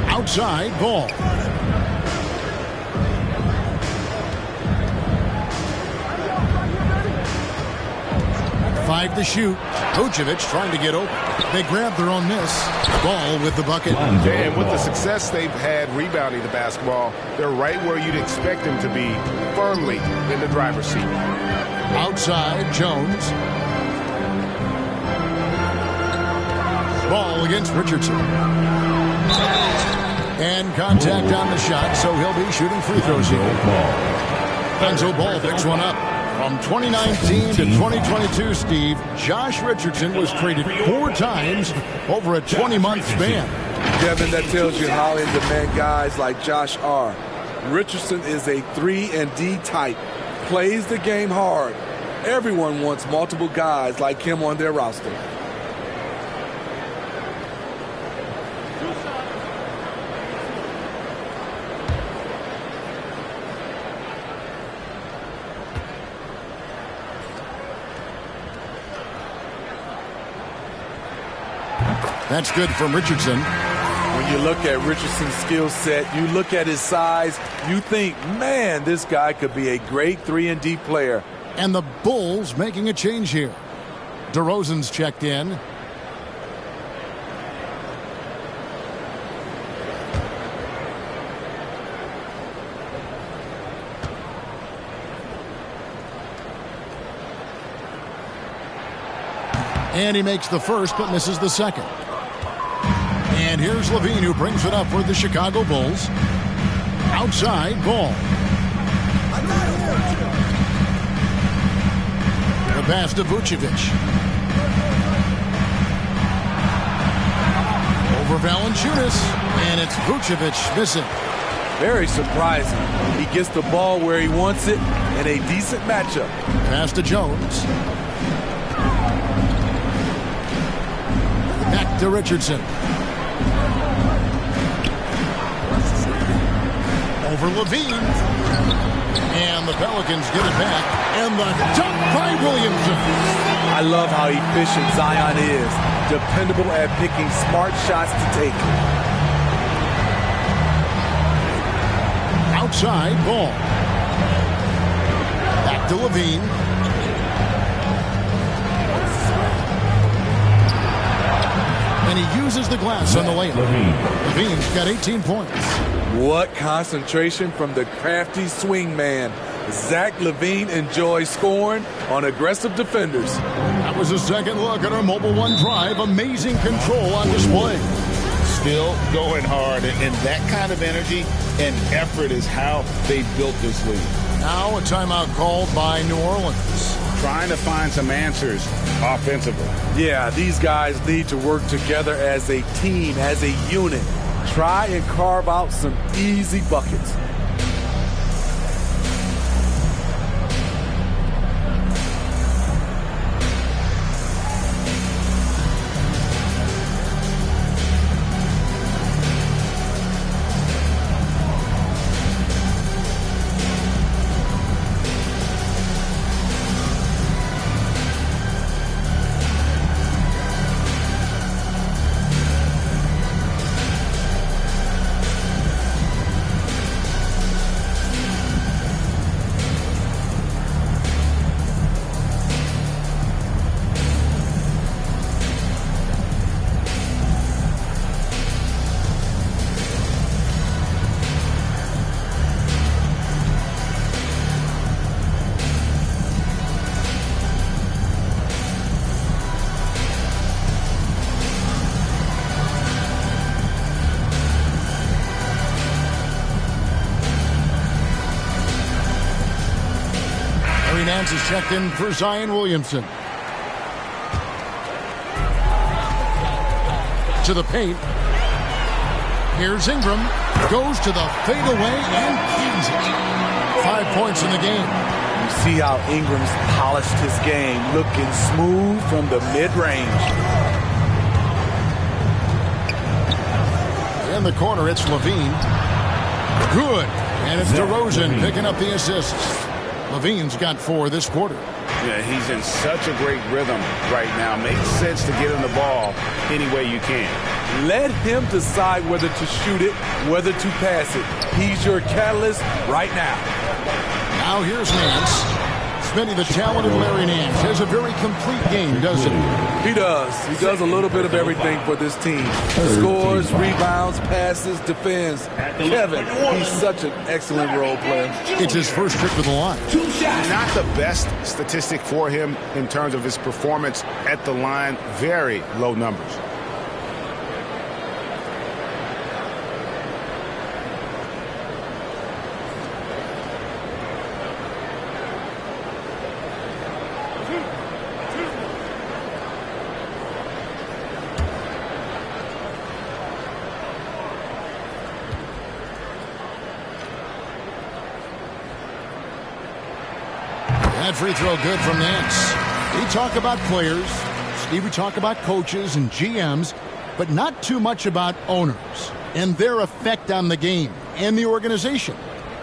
Outside ball. 5 to shoot. Vucevic trying to get open. They grab their own miss. Ball with the bucket. And with the success they've had rebounding the basketball, they're right where you'd expect them to be, firmly in the driver's seat. Outside, Jones. Ball against Richardson. And contact on the shot, so he'll be shooting free throws here. Lonzo Ball picks one up. From 2019 to 2022, Steve, Josh Richardson was traded 4 times over a 20-month span. Kevin, that tells you how in demand guys like Josh are. Richardson is a 3-and-D type, plays the game hard. Everyone wants multiple guys like him on their roster. That's good from Richardson. When you look at Richardson's skill set, you look at his size, you think, man, this guy could be a great 3-and-D player. And the Bulls making a change here. DeRozan's checked in. And he makes the first but misses the second. And here's Levine, who brings it up for the Chicago Bulls. Outside ball. The pass to Vucevic. Over Valanciunas. And it's Vucevic missing. Very surprising. He gets the ball where he wants it in a decent matchup. Pass to Jones. Back to Richardson. Over Levine. And the Pelicans get it back. And the dunk by Williamson. I love how efficient Zion is. Dependable at picking smart shots to take. Outside ball. Back to Levine. And he uses the glass on the layup. Levine's got 18 points. What concentration from the crafty swing man. Zach LaVine enjoys scoring on aggressive defenders. That was a second look at our Mobile One drive. Amazing control on display. Still going hard, and that kind of energy and effort is how they built this league. Now a timeout called by New Orleans. Trying to find some answers offensively. Yeah, these guys need to work together as a team, as a unit. Try and carve out some easy buckets. Nance is checked in for Zion Williamson. To the paint. Here's Ingram. Goes to the fadeaway and cleans it. 5 points in the game. You see how Ingram's polished his game, looking smooth from the mid-range. In the corner, it's Levine. Good. And it's DeRozan picking up the assist. Levine's got 4 this quarter. Yeah, he's in such a great rhythm right now. Makes sense to get him the ball any way you can. Let him decide whether to shoot it, whether to pass it. He's your catalyst right now. Now here's Nance. Smitty, the talented Larry Nance, has a very complete game, doesn't he? He does. He does a little bit of everything for this team. Scores, rebounds, passes, defends. Kevin, he's such an excellent role player. It's his first trip to the line. Not the best statistic for him in terms of his performance at the line. Very low numbers. That free throw good from Nance. We talk about players, Steve, we talk about coaches and GMs, but not too much about owners and their effect on the game and the organization.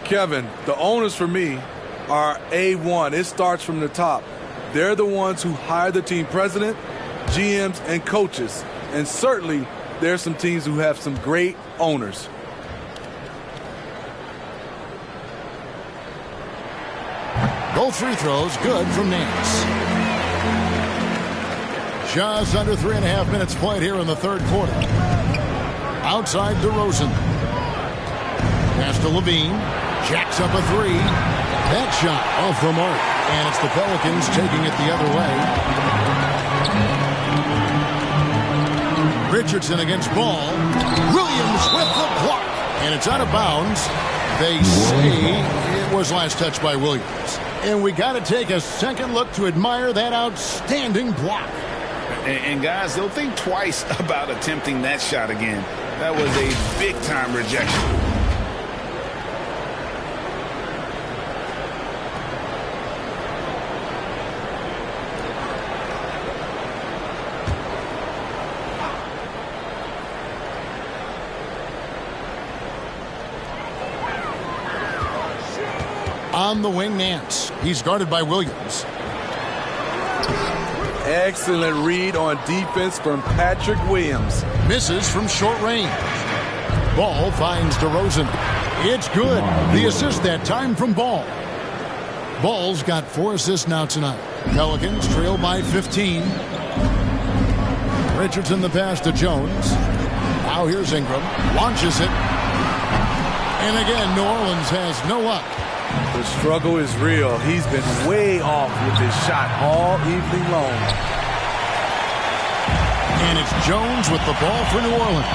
Kevin, the owners for me are A1. It starts from the top. They're the ones who hire the team president, GMs, and coaches. And certainly, there's some teams who have some great owners. Both free throws good from Nance. Just under 3.5 minutes played here in the third quarter. Outside DeRozan. Pass to Levine. Jacks up a 3. That shot off the mark. And it's the Pelicans taking it the other way. Richardson against Ball. Williams with the block. And it's out of bounds. They say it was last touched by Williams. And we got to take a second look to admire that outstanding block. And guys, they'll think twice about attempting that shot again. That was a big-time rejection. On the wing, Nance. He's guarded by Williams. Excellent read on defense from Patrick Williams. Misses from short range. Ball finds DeRozan. It's good. The assist that time from Ball. Ball's got 4 assists now tonight. Pelicans trail by 15. Richardson the pass to Jones. Now here's Ingram. Launches it. And again, New Orleans has no luck. The struggle is real. He's been way off with his shot all evening long. And it's Jones with the ball for New Orleans.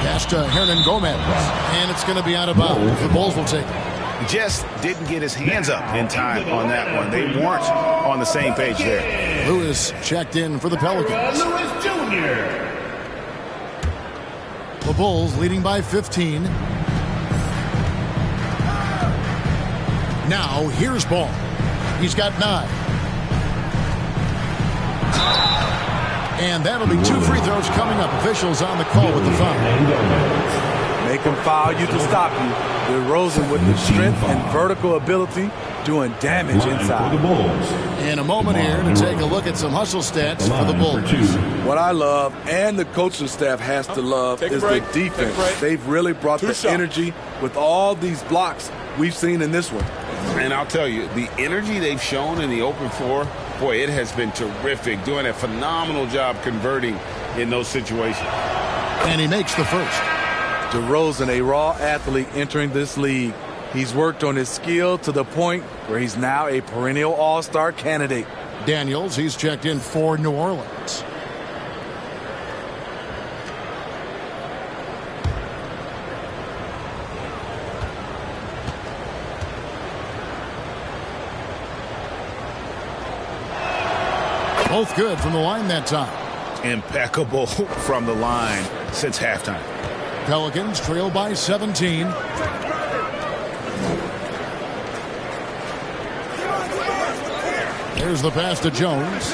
Pass to Hernan Gomez. And it's going to be out of bounds. The Bulls will take it. Just didn't get his hands up in time on that one. They weren't on the same page there. Lewis checked in for the Pelicans. Lewis Jr. The Bulls leading by 15. Now here's Ball. He's got 9. And that'll be 2 free throws coming up. Officials on the call with the foul. Make him foul you to stop you. DeRozan with the strength and vertical ability doing damage inside. In a moment here to take a look at some hustle stats for the Bulls. What I love and the coaching staff has to love is the defense. They've really brought the energy with all these blocks we've seen in this one. And I'll tell you, the energy they've shown in the open floor, boy, it has been terrific. Doing a phenomenal job converting in those situations. And he makes the first. DeRozan, a raw athlete entering this league. He's worked on his skill to the point where he's now a perennial all-star candidate. Daniels, he's checked in for New Orleans. Both good from the line that time. Impeccable from the line since halftime. Pelicans trail by 17. Here's the pass to Jones.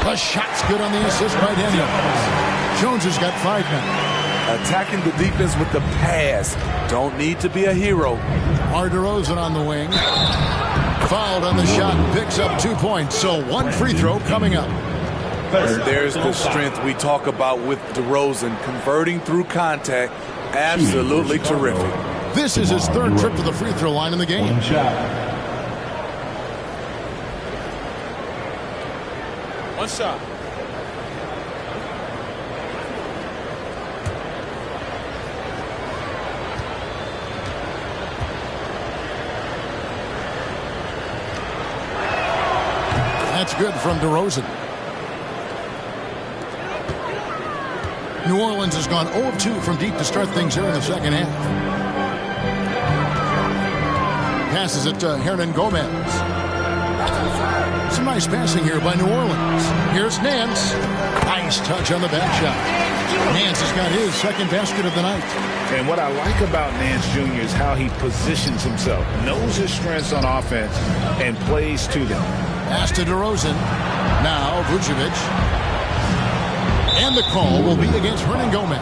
The shot's good on the assist by Daniels. Jones has got 5 now. Attacking the defense with the pass. Don't need to be a hero. DeRozan on the wing. Fouled on the shot, picks up 2 points. So one free throw coming up. And there's the strength we talk about with DeRozan. Converting through contact. Absolutely terrific. This is his third trip to the free throw line in the game. One shot. One shot. That's good from DeRozan. New Orleans has gone 0 of 2 from deep to start things here in the second half. Passes it to Hernan Gomez. Some nice passing here by New Orleans. Here's Nance. Nice touch on the back shot. Nance has got his second basket of the night. And what I like about Nance Jr. is how he positions himself, knows his strengths on offense, and plays to them. Pass to DeRozan. Now Vucevic. And the call will be against Hernan Gomez.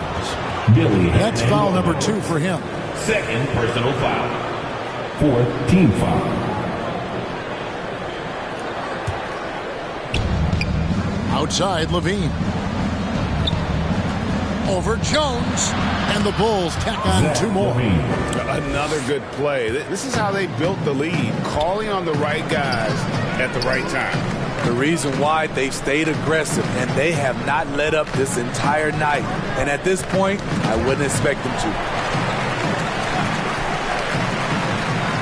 That's foul number 2 for him. Second personal foul. Fourth team foul. Outside, Levine. Over Jones. And the Bulls tack on 2 more. Another good play. This is how they built the lead, calling on the right guys at the right time. The reason why they've stayed aggressive and they have not let up this entire night. And at this point, I wouldn't expect them to.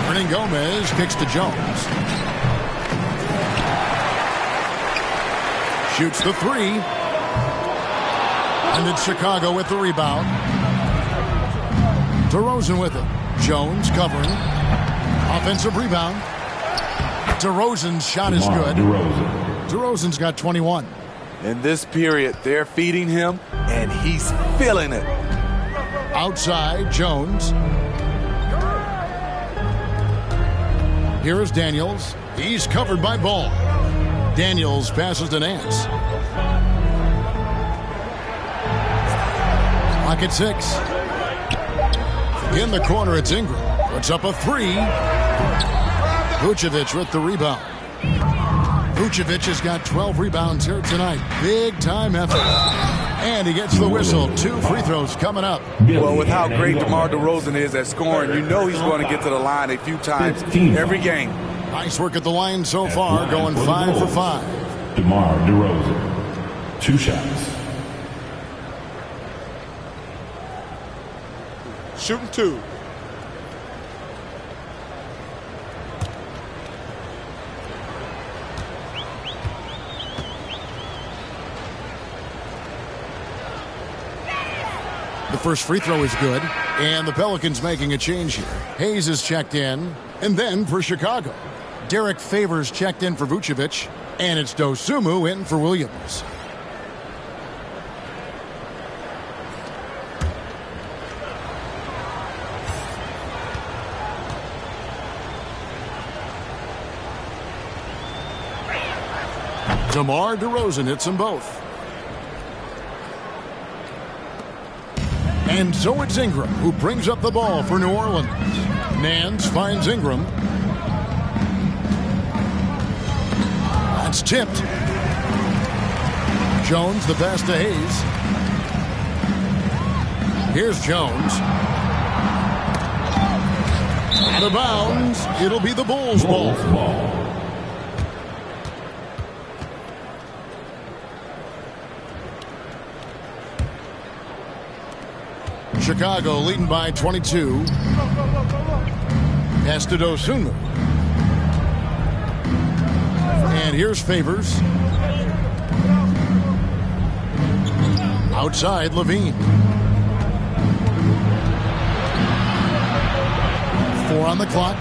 Hernan Gomez kicks to Jones. Shoots the 3. And it's Chicago with the rebound. DeRozan with it. Jones covering. Offensive rebound. DeRozan's shot is good. DeRozan's got 21. In this period, they're feeding him, and he's feeling it. Outside, Jones. Here is Daniels. He's covered by Ball. Daniels passes to Nance. Clock at 6. In the corner, it's Ingram. Puts up a 3. Vucevic with the rebound. Vucevic has got 12 rebounds here tonight. Big time effort. And he gets the whistle. 2 free throws coming up. Well, with how great DeMar DeRozan is at scoring, you know he's going to get to the line a few times every game. Nice work at the line so far, going 5 for 5. DeMar DeRozan. 2 shots. Shooting 2. The first free throw is good, and the Pelicans making a change here. Hayes is checked in, and then for Chicago, Derek Favors checked in for Vucevic, and it's Dosunmu in for Williams. DeMar DeRozan hits them both. And so it's Ingram who brings up the ball for New Orleans. Nance finds Ingram. That's tipped. Jones the pass to Hayes. Here's Jones. Out of bounds. It'll be the Bulls' ball. Chicago leading by 22. Pass to Dosunmu. And here's Favors. Outside, Levine. 4 on the clock.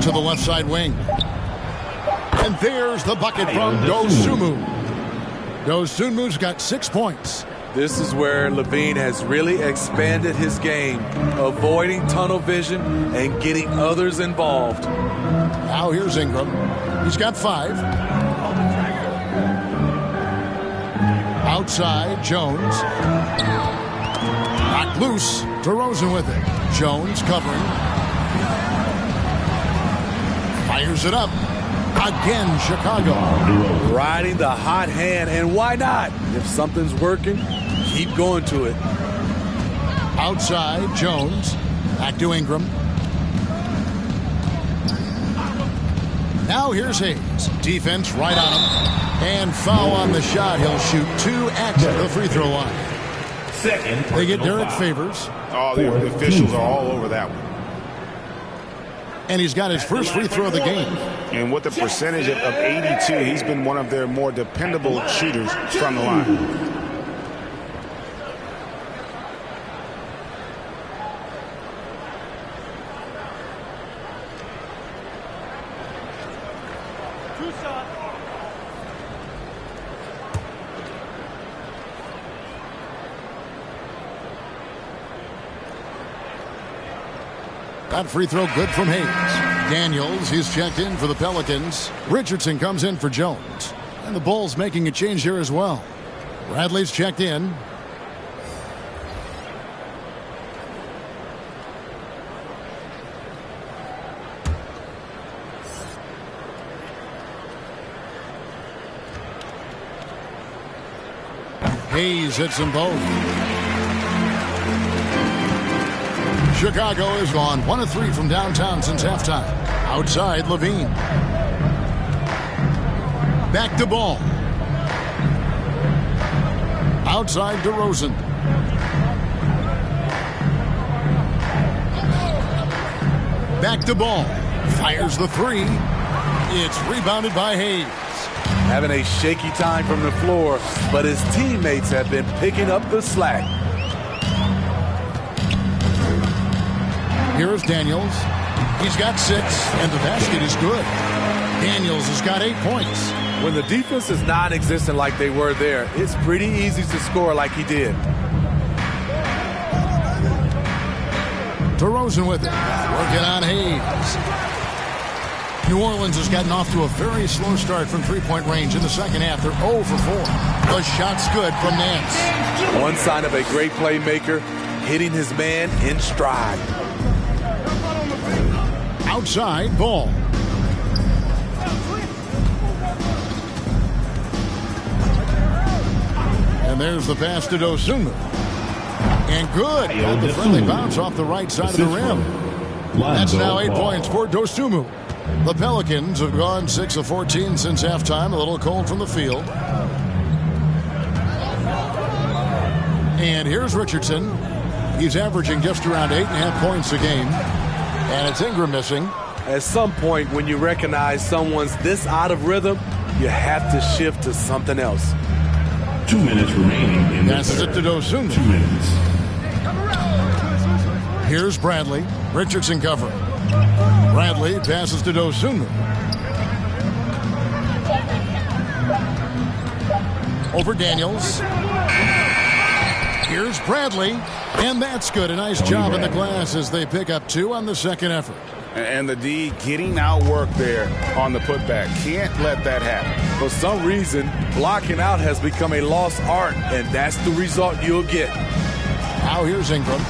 To the left side wing. And there's the bucket from Dosunmu. Dosunmu's got 6 points. This is where Levine has really expanded his game, avoiding tunnel vision and getting others involved. Now here's Ingram. He's got 5. Outside, Jones. Loose. DeRozan with it. Jones covering. Fires it up. Again, Chicago. Riding the hot hand, and why not? If something's working, keep going to it. Outside, Jones. Back to Ingram. Now here's Hayes. Defense right on him. And foul on the shot. He'll shoot 2 at the free throw line. They get Derek Favors. Oh, the officials are all over that one. And he's got his first free throw of the game. And with a percentage of 82, he's been one of their more dependable shooters from the line. That free throw good from Hayes. Daniels, he's checked in for the Pelicans. Richardson comes in for Jones. And the Bulls making a change here as well. Bradley's checked in. Hayes hits them both. Chicago is gone 1 of 3 from downtown since halftime. Outside, Levine. Back to Ball. Outside, DeRozan. Back to Ball. Fires the 3. It's rebounded by Hayes. Having a shaky time from the floor, but his teammates have been picking up the slack. Here's Daniels. He's got 6, and the basket is good. Daniels has got 8 points. When the defense is non-existent like they were there, it's pretty easy to score like he did. DeRozan with it. Working on Hayes. New Orleans has gotten off to a very slow start from three-point range in the second half. They're 0 for 4. The shot's good from Nance. One sign of a great playmaker, hitting his man in stride. Outside, Ball. And there's the pass to Dosunmu. And good. Got the friendly bounce off the right side of the rim. That's now 8 points for Dosunmu. The Pelicans have gone 6 of 14 since halftime. A little cold from the field. And here's Richardson. He's averaging just around 8.5 points a game. And it's Ingram missing. At some point, when you recognize someone's this out of rhythm, you have to shift to something else. 2 minutes remaining in the passes it to Dosunmu. 2 minutes. Here's Bradley. Richardson covering. Bradley passes to Dosunmu. Over Daniels. Here's Bradley. And that's good. A nice job in the glass as they pick up 2 on the second effort. And the D getting outworked there on the putback. Can't let that happen. For some reason, blocking out has become a lost art, and that's the result you'll get. Now here's Ingram.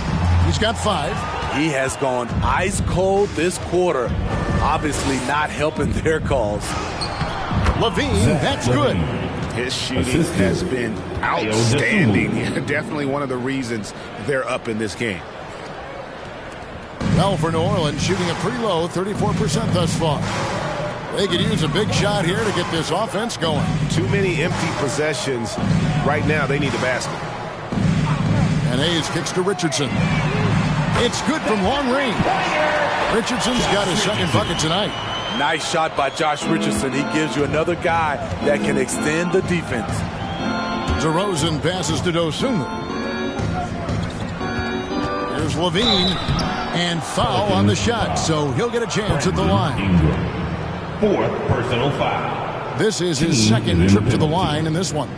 He's got 5. He has gone ice cold this quarter. Obviously not helping their cause. Levine, that's good. His shooting has been outstanding. Definitely one of the reasons they're up in this game. Well, for New Orleans, shooting it pretty low, 34% thus far. They could use a big shot here to get this offense going. Too many empty possessions. Right now, they need the basket. And Hayes kicks to Richardson. It's good from long range. Richardson's got his second bucket tonight. Nice shot by Josh Richardson. He gives you another guy that can extend the defense. DeRozan passes to Dosunmu. Here's Levine. And foul on the shot, so he'll get a chance at the line. 4th personal foul. This is his second trip to the line in this one.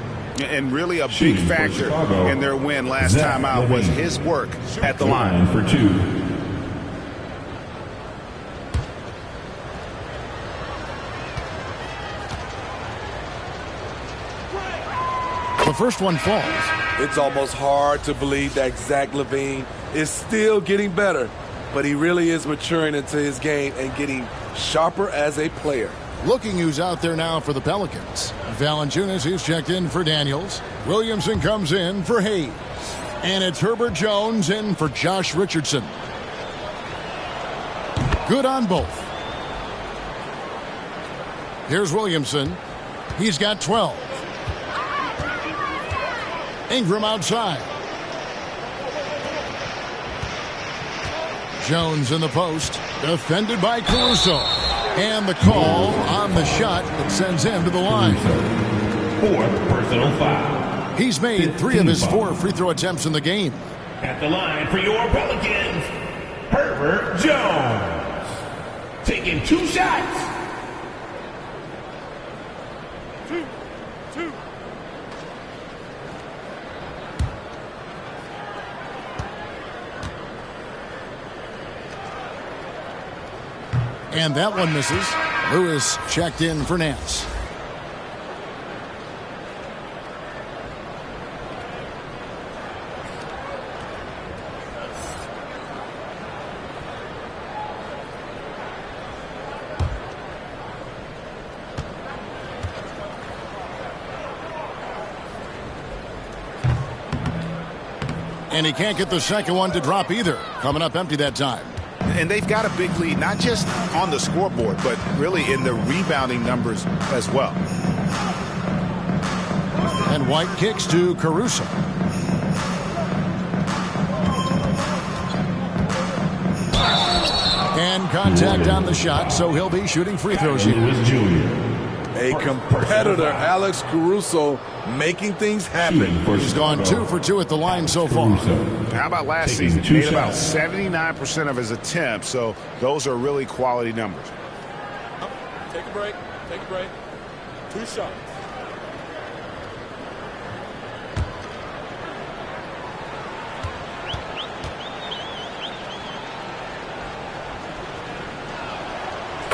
And really a big factor in their win last time out was his work at the line. For 2. The first one falls. It's almost hard to believe that Zach LaVine is still getting better, but he really is maturing into his game and getting sharper as a player. Looking who's out there now for the Pelicans. Valanciunas is checked in for Daniels. Williamson comes in for Hayes. And it's Herbert Jones in for Josh Richardson. Good on both. Here's Williamson. He's got 12. Ingram outside. Jones in the post. Defended by Caruso. And the call on the shot that sends him to the line. Fourth personal foul. He's made 3 of his 4 free throw attempts in the game. At the line for your Pelicans, Herbert Jones. Taking 2 shots. Two. And that one misses. Lewis checked in for Nance. And he can't get the second one to drop either. Coming up empty that time. And they've got a big lead, not just on the scoreboard, but really in the rebounding numbers as well. And White kicks to Caruso. And contact on the shot, so he'll be shooting free throws here. A competitor, Alex Caruso, making things happen. He's gone 2 for 2 at the line so far. How about last season? He made about 79% of his attempts, so those are really quality numbers. Take a break. 2 shots.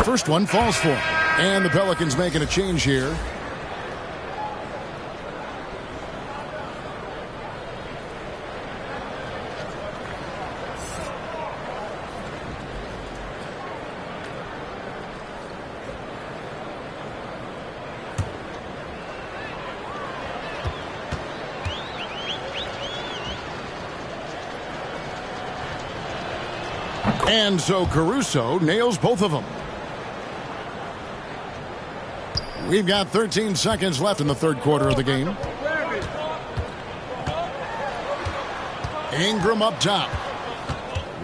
First one falls for him. And the Pelicans making a change here. And so Caruso nails both of them. We've got 13 seconds left in the third quarter of the game. Ingram up top.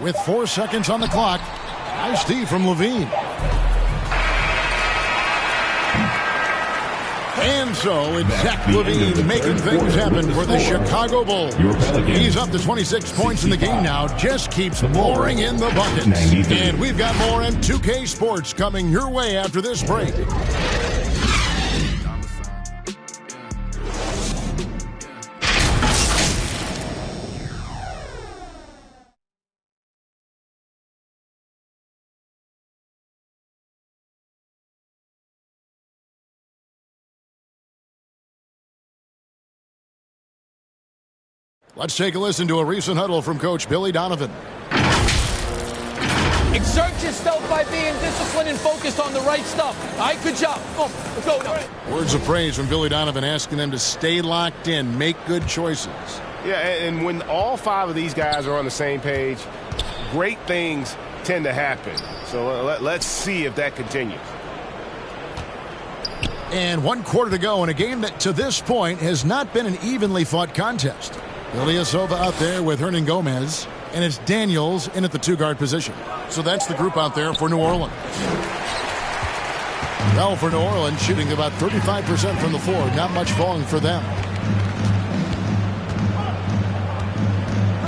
With 4 seconds on the clock. Nice D from LaVine. And so it's Zach LaVine making things happen for the Chicago Bulls. He's up to 26 points in the game now. Just keeps pouring in the buckets. And we've got more in 2K Sports coming your way after this break. Let's take a listen to a recent huddle from Coach Billy Donovan. Exert yourself by being disciplined and focused on the right stuff. All right, good job. Go now. Words of praise from Billy Donovan asking them to stay locked in, make good choices. Yeah, and when all 5 of these guys are on the same page, great things tend to happen. So let's see if that continues. And 1 quarter to go in a game that to this point has not been an evenly fought contest. Ilyasova out there with Hernan Gomez, and it's Daniels in at the 2-guard position. So that's the group out there for New Orleans. Well, for New Orleans, shooting about 35% from the floor. Not much falling for them.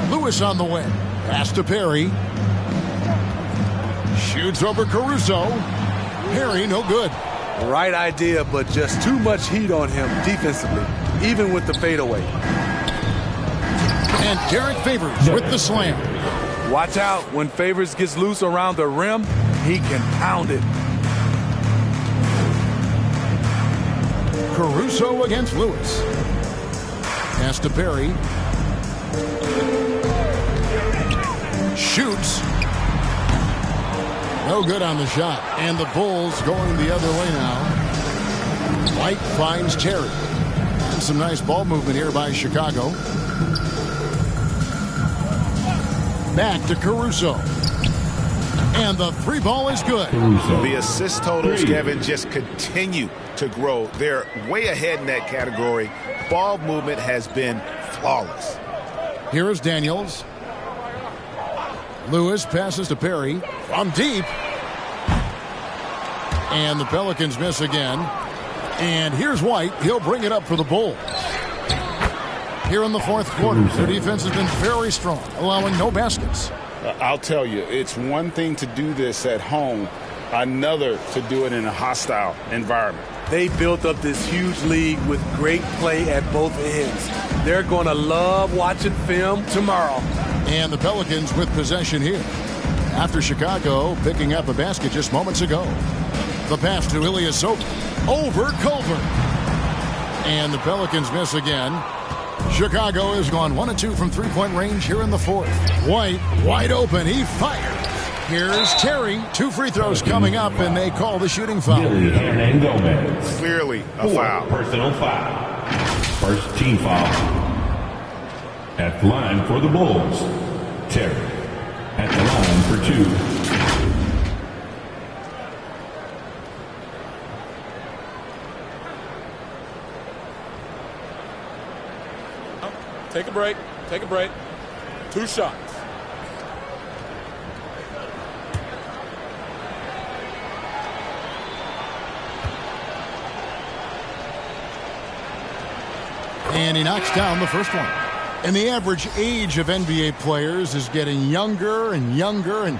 Lewis on the wing. Pass to Perry. Shoots over Caruso. Perry, no good. Right idea, but just too much heat on him defensively, even with the fadeaway. And Derek Favors with the slam. Watch out. When Favors gets loose around the rim, he can pound it. Caruso against Lewis. Pass to Perry. Shoots. No good on the shot. And the Bulls going the other way now. White finds Terry. And some nice ball movement here by Chicago. Back to Caruso. And the three ball is good. The assist totals, Kevin, just continue to grow. They're way ahead in that category. Ball movement has been flawless. Here is Daniels. Lewis passes to Perry from deep. And the Pelicans miss again. And here's White. He'll bring it up for the Bulls. Here in the fourth quarter, their defense has been very strong, allowing no baskets. I'll tell you, it's one thing to do this at home, another to do it in a hostile environment. They built up this huge lead with great play at both ends. They're going to love watching film tomorrow. And the Pelicans with possession here. After Chicago picking up a basket just moments ago. The pass to Ilyasova. Over Culver. And the Pelicans miss again. Chicago has gone 1 of 2 from three-point range here in the fourth. White wide open. He fires. Here's Terry. 2 free throws coming up, and they call the shooting foul. Clearly a foul. Personal foul. First team foul. At the line for the Bulls, Terry. At the line for 2. Take a break. Take a break. 2 shots. And he knocks down the first one. And the average age of NBA players is getting younger and younger, and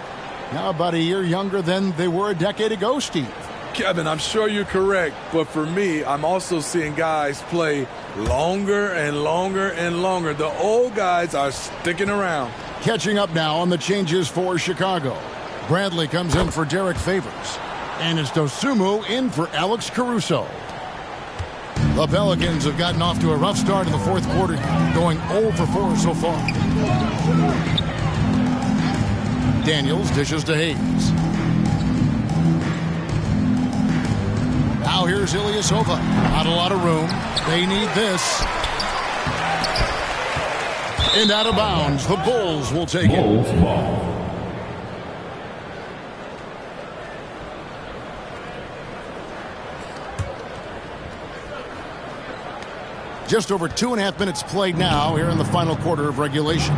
now about a year younger than they were a decade ago, Steve. Kevin, I'm sure you're correct, but for me, I'm also seeing guys play longer and longer and longer. The old guys are sticking around. Catching up now on the changes for Chicago. Bradley comes in for Derek Favors. And it's Dosunmu in for Alex Caruso. The Pelicans have gotten off to a rough start in the fourth quarter, going 0 for 4 so far. Daniels dishes to Hayes. Now here's Ilyasova. Not a lot of room. They need this. And out of bounds. The Bulls will take it. Ball. Just over 2.5 minutes played now here in the final quarter of regulation.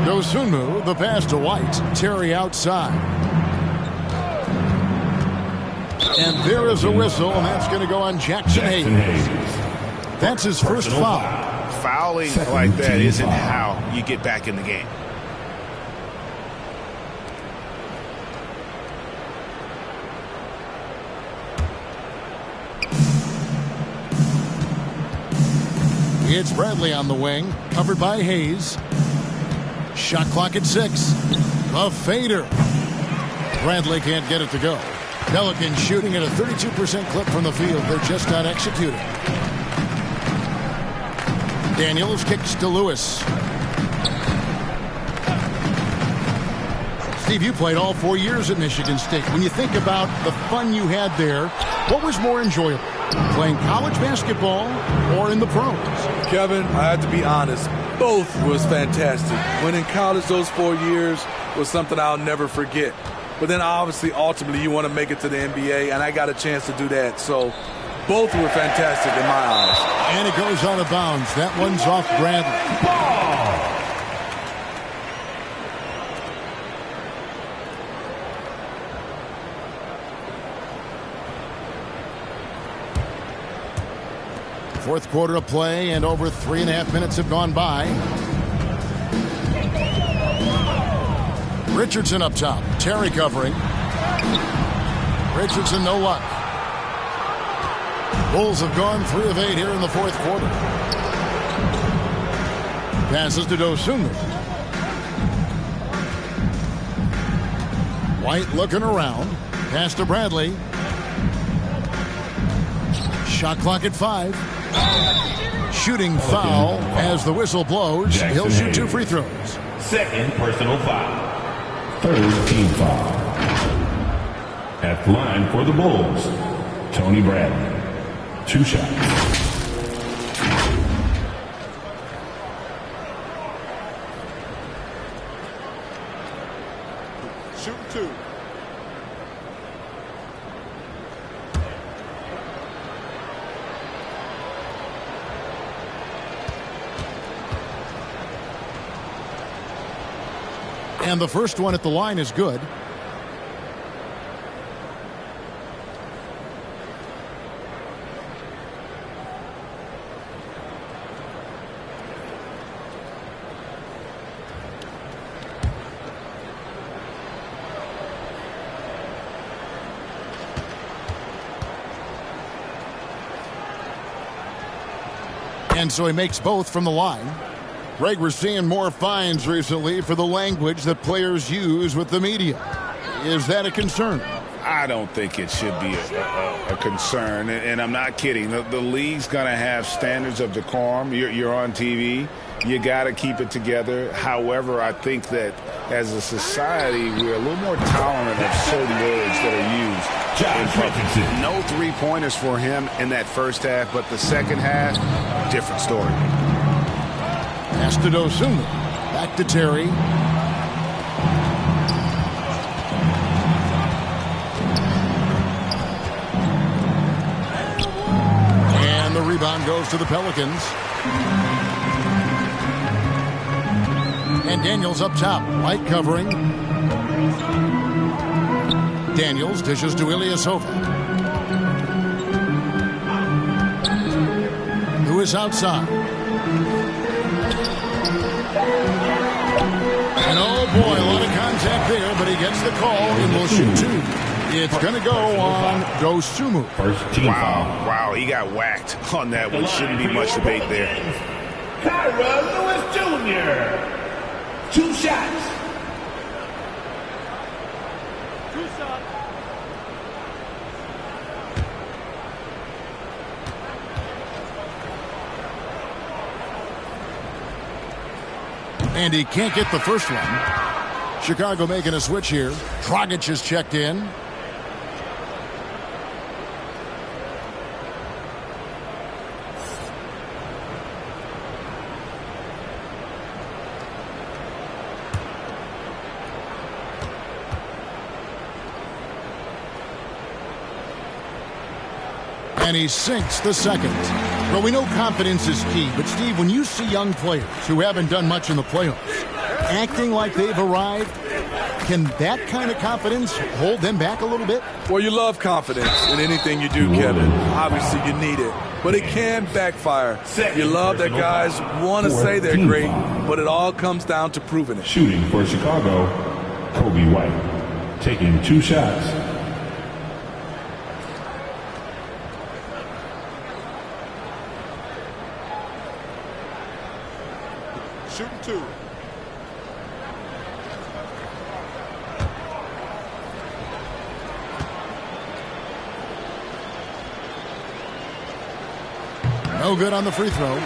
Dosunmu, the pass to White. Terry outside. And there is a whistle, and that's going to go on Jackson Hayes. That's his first foul. Fouling like that isn't how you get back in the game. It's Bradley on the wing, covered by Hayes. Shot clock at 6. A fader. Bradley can't get it to go. Pelicans shooting at a 32% clip from the field. They're just not executing. Daniels kicks to Lewis. Steve, you played all 4 years at Michigan State. When you think about the fun you had there, what was more enjoyable? Playing college basketball or in the pros? Kevin, I have to be honest. Both was fantastic. When in college, those 4 years was something I'll never forget. But then obviously, ultimately, you want to make it to the NBA, and I got a chance to do that. So both were fantastic in my eyes. And it goes out of bounds. That one's off Bradley. Ball. Fourth quarter of play, and over 3.5 minutes have gone by. Richardson up top. Terry covering. Richardson, no luck. Bulls have gone 3 of 8 here in the fourth quarter. Passes to Dosunmu. White looking around. Pass to Bradley. Shot clock at 5. Shooting foul as the whistle blows. He'll shoot 2 free throws. Second personal foul. Third team foul. At the line for the Bulls, Tony Bradley. 2 shots. Shooting 2. And the first one at the line is good. And so he makes both from the line. Greg, we're seeing more fines recently for the language that players use with the media. Is that a concern? I don't think it should be a concern, and I'm not kidding. The league's going to have standards of decorum. You're on TV. You got to keep it together. However, I think that as a society, we're a little more tolerant of certain words that are used. No three-pointers for him in that first half, but the second half, different story. Pass to Dosunmu. Back to Terry. And the rebound goes to the Pelicans. And Daniels up top. White covering. Daniels dishes to Ilyasova, who is outside. And oh boy, a lot of contact there, but he gets the call and will shoot 2. It's going to go on Dosunmu. Wow, he got whacked on that one. Shouldn't be much debate there. Kyra Lewis Jr. 2 shots. And he can't get the first one. Chicago making a switch here. Dragic is checked in. And he sinks the second. Well, we know confidence is key, but Steve, when you see young players who haven't done much in the playoffs acting like they've arrived, can that kind of confidence hold them back a little bit? Well, you love confidence in anything you do, Kevin. Obviously, you need it, but it can backfire. You love that guys want to say they're great, but it all comes down to proving it. Shooting for Chicago, Kobe White, taking 2 shots. Shooting 2. No good on the free throw.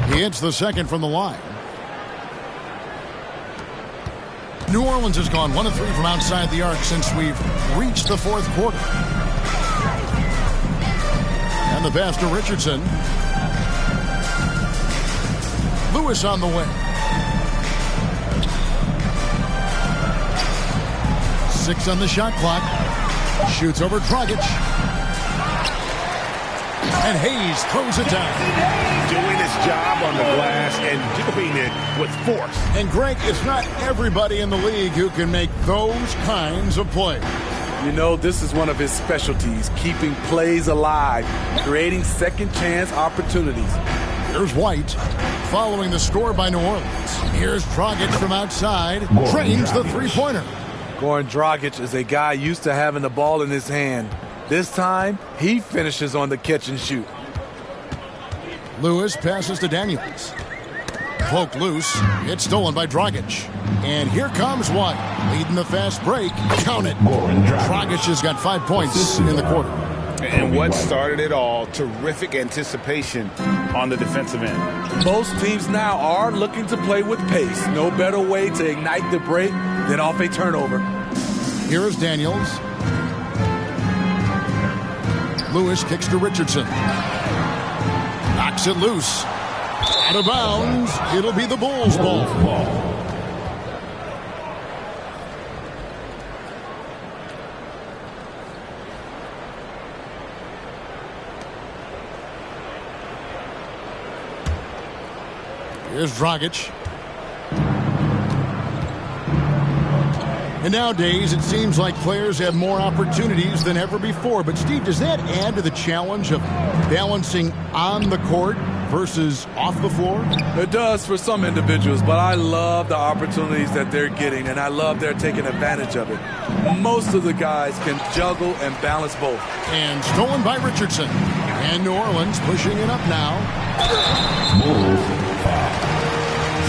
He hits the second from the line. New Orleans has gone 1 of 3 from outside the arc since we've reached the 4th quarter. And the pass to Richardson. Lewis on the way. 6 on the shot clock. Shoots over Dragic. And Hayes throws it down. Doing his job on the glass and doing it with force. And Greg, it's not everybody in the league who can make those kinds of plays. You know, this is one of his specialties, keeping plays alive, creating second chance opportunities. Here's White, following the score by New Orleans. Here's Dragic from outside, drains the three-pointer. Goran Dragic is a guy used to having the ball in his hand. This time, he finishes on the catch and shoot. Lewis passes to Daniels. Cloak loose. It's stolen by Dragic. And here comes White, leading the fast break. Count it. Dragic has got 5 points in the quarter. And what started it all, terrific anticipation on the defensive end. Most teams now are looking to play with pace. No better way to ignite the break than off a turnover. Here is Daniels. Lewis kicks to Richardson. Knocks it loose. Out of bounds. It'll be the Bulls' ball. Here's Dragic. And nowadays, it seems like players have more opportunities than ever before. But, Steve, does that add to the challenge of balancing on the court versus off the floor? It does for some individuals, but I love the opportunities that they're getting, and I love they're taking advantage of it. Most of the guys can juggle and balance both. And stolen by Richardson. And New Orleans pushing it up now. Bulls foul.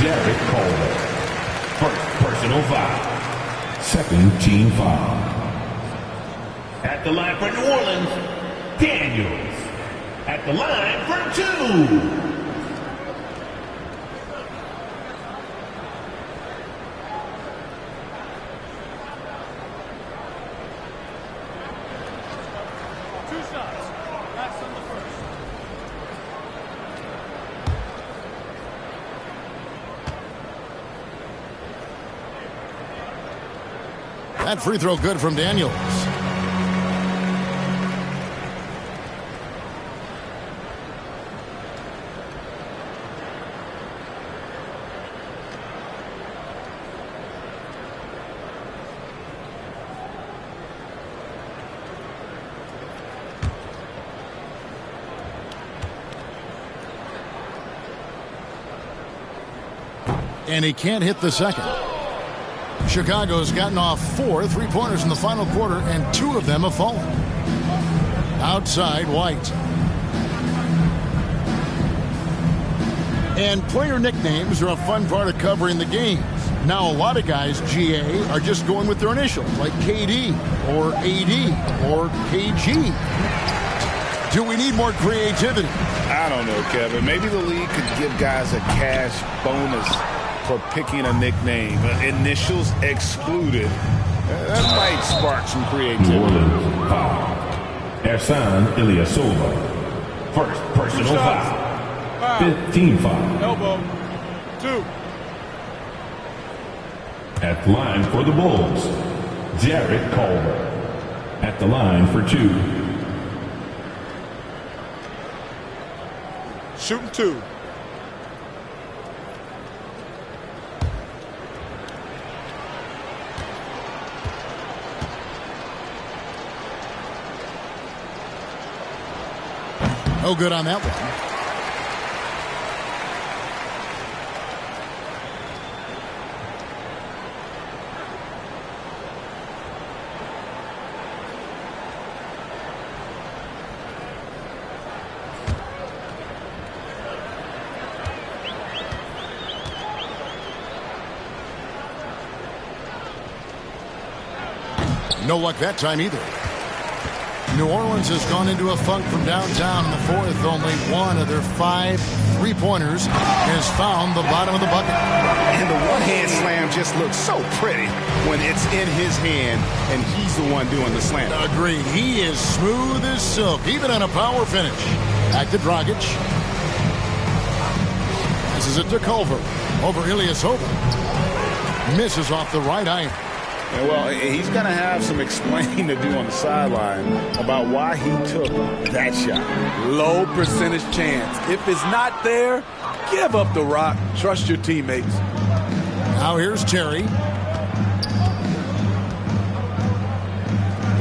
Jarrett Culver. First personal foul. Second team foul. At the line for New Orleans, Daniels. At the line for 2. That free throw good from Daniels. And he can't hit the second. Chicago's gotten off 4 three-pointers in the final quarter, and 2 of them have fallen. Outside, White. And player nicknames are a fun part of covering the games. Now, a lot of guys, GA, are just going with their initials, like KD or AD or KG. Do we need more creativity? I don't know, Kevin. Maybe the league could give guys a cash bonus for picking a nickname. Initials excluded. That might spark some creativity. Ersan Ilyasova. First personal foul. 15 foul. Elbow. 2. At the line for the Bulls, Jarrett Culver. At the line for 2. Shooting 2. No good on that one. No luck that time either. New Orleans has gone into a funk from downtown in the fourth. Only 1 of their 5 three-pointers has found the bottom of the bucket. And the one-hand slam just looks so pretty when it's in his hand and he's the one doing the slam. Agreed. He is smooth as silk, even on a power finish. Back to Dragic. Passes it to Culver. Over Ilyasova. Misses off the right iron. Well, he's going to have some explaining to do on the sideline about why he took that shot. Low percentage chance. If it's not there, give up the rock. Trust your teammates. Now here's Terry.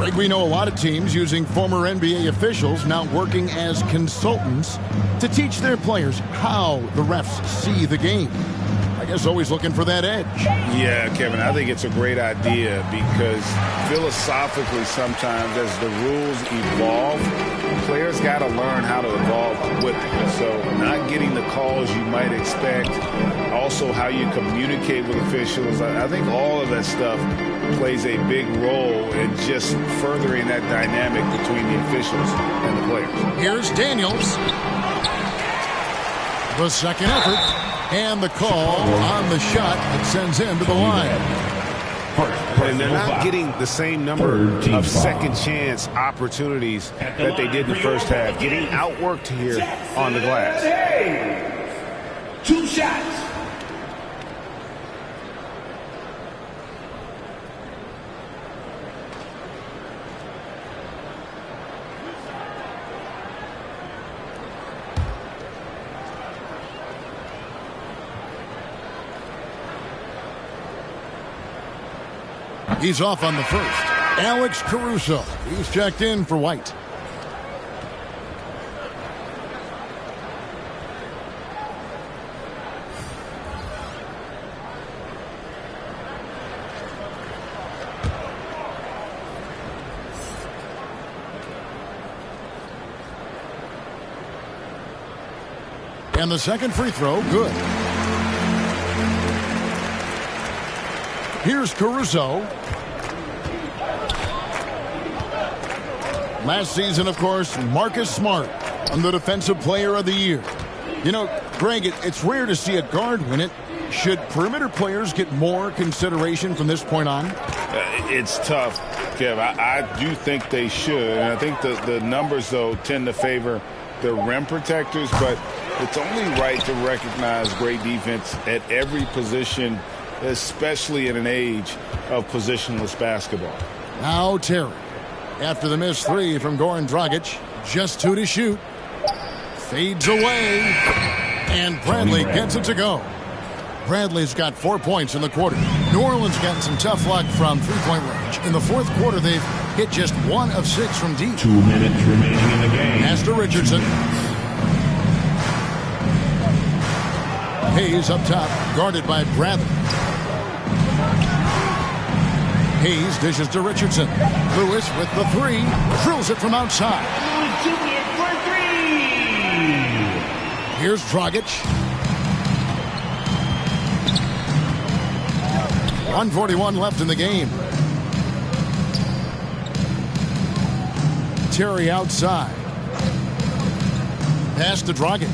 Greg, we know a lot of teams using former NBA officials now working as consultants to teach their players how the refs see the game. I guess always looking for that edge. Yeah, Kevin, I think it's a great idea because philosophically sometimes as the rules evolve, players got to learn how to evolve with it. So not getting the calls you might expect, also how you communicate with officials. I think all of that stuff plays a big role in just furthering that dynamic between the officials and the players. Here's Daniels. The second effort. And the call on the shot that sends him to the line. And they're not getting the same number of second chance opportunities that they did in the first half. Getting outworked here on the glass. 2 shots. He's off on the first. Alex Caruso. He's checked in for White. And the second free throw, good. Here's Caruso. Last season, of course, Marcus Smart won the Defensive Player of the Year. You know, Greg, it's rare to see a guard win it. Should perimeter players get more consideration from this point on? It's tough, Kev. I do think they should. And I think the numbers, though, tend to favor the rim protectors. But it's only right to recognize great defense at every position, especially in an age of positionless basketball. Now Terry. After the missed three from Goran Dragic, just 2 to shoot. Fades away. And Bradley gets it to go. Bradley's got 4 points in the quarter. New Orleans getting some tough luck from three-point range. In the fourth quarter, they've hit just 1 of 6 from deep. 2 minutes remaining in the game. Pass to Richardson. Hayes up top, guarded by Bradley. Hayes dishes to Richardson. Lewis with the three. Drills it from outside. Lewis Jr. for 3. Here's Dragic. 1:41 left in the game. Terry outside. Pass to Dragic.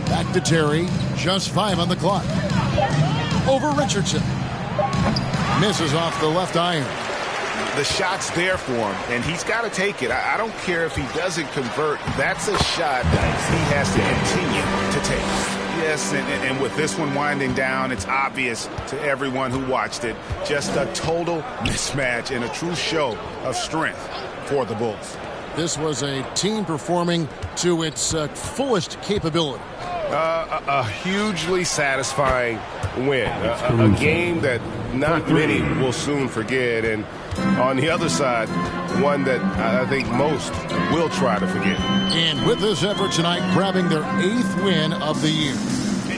Back to Terry. Just 5 on the clock. Over Richardson. Misses off the left iron. The shot's there for him, and he's got to take it. I don't care if he doesn't convert. That's a shot that he has to continue to take. Yes, and with this one winding down, it's obvious to everyone who watched it. Just a total mismatch and a true show of strength for the Bulls. This was a team performing to its fullest capability. A hugely satisfying win. A game that not many will soon forget. And on the other side, one that I think most will try to forget. And with this effort tonight, grabbing their 8th win of the year.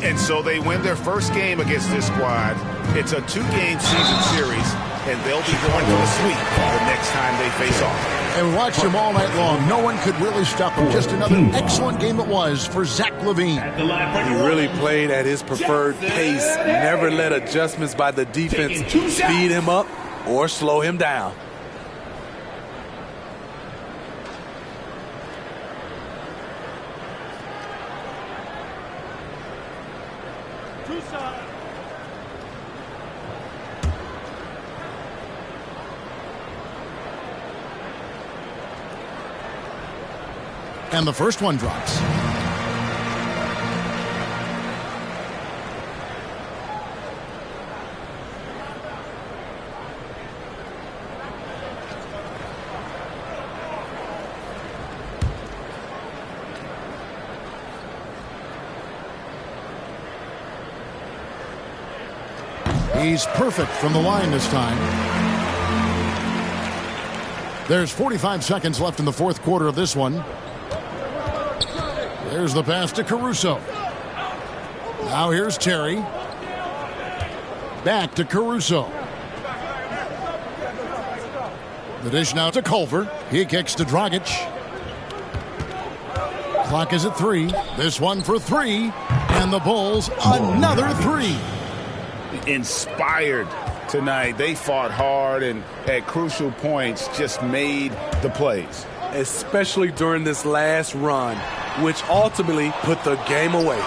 And so they win their first game against this squad. It's a 2-game season series, and they'll be going for the sweep the next time they face off. And watched him all night long. No one could really stop him. Just another excellent game it was for Zach LaVine. He really played at his preferred pace. Never let adjustments by the defense speed him up or slow him down. And the first one drops. He's perfect from the line this time. There's 45 seconds left in the fourth quarter of this one. There's the pass to Caruso. Now here's Terry. Back to Caruso. The dish now to Culver. He kicks to Dragic. Clock is at 3. This one for 3. And the Bulls, another 3. Inspired tonight. They fought hard and at crucial points just made the plays. Especially during this last run, which ultimately put the game away.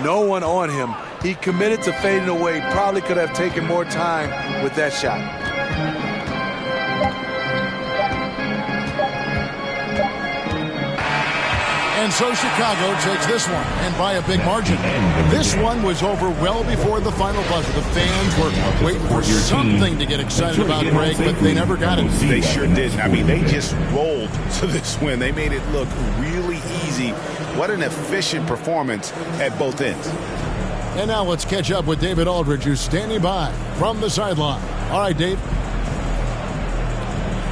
No one on him. He committed to fading away. Probably could have taken more time with that shot. And so Chicago takes this one, and by a big margin. This one was over well before the final buzzer. The fans were waiting for something to get excited about, Greg, but they never got it. They sure didn't. I mean, they just rolled to this win. They made it look really easy. What an efficient performance at both ends. And now let's catch up with David Aldridge, who's standing by from the sideline. All right, Dave.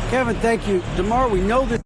Kevin, thank you. DeMar, we know that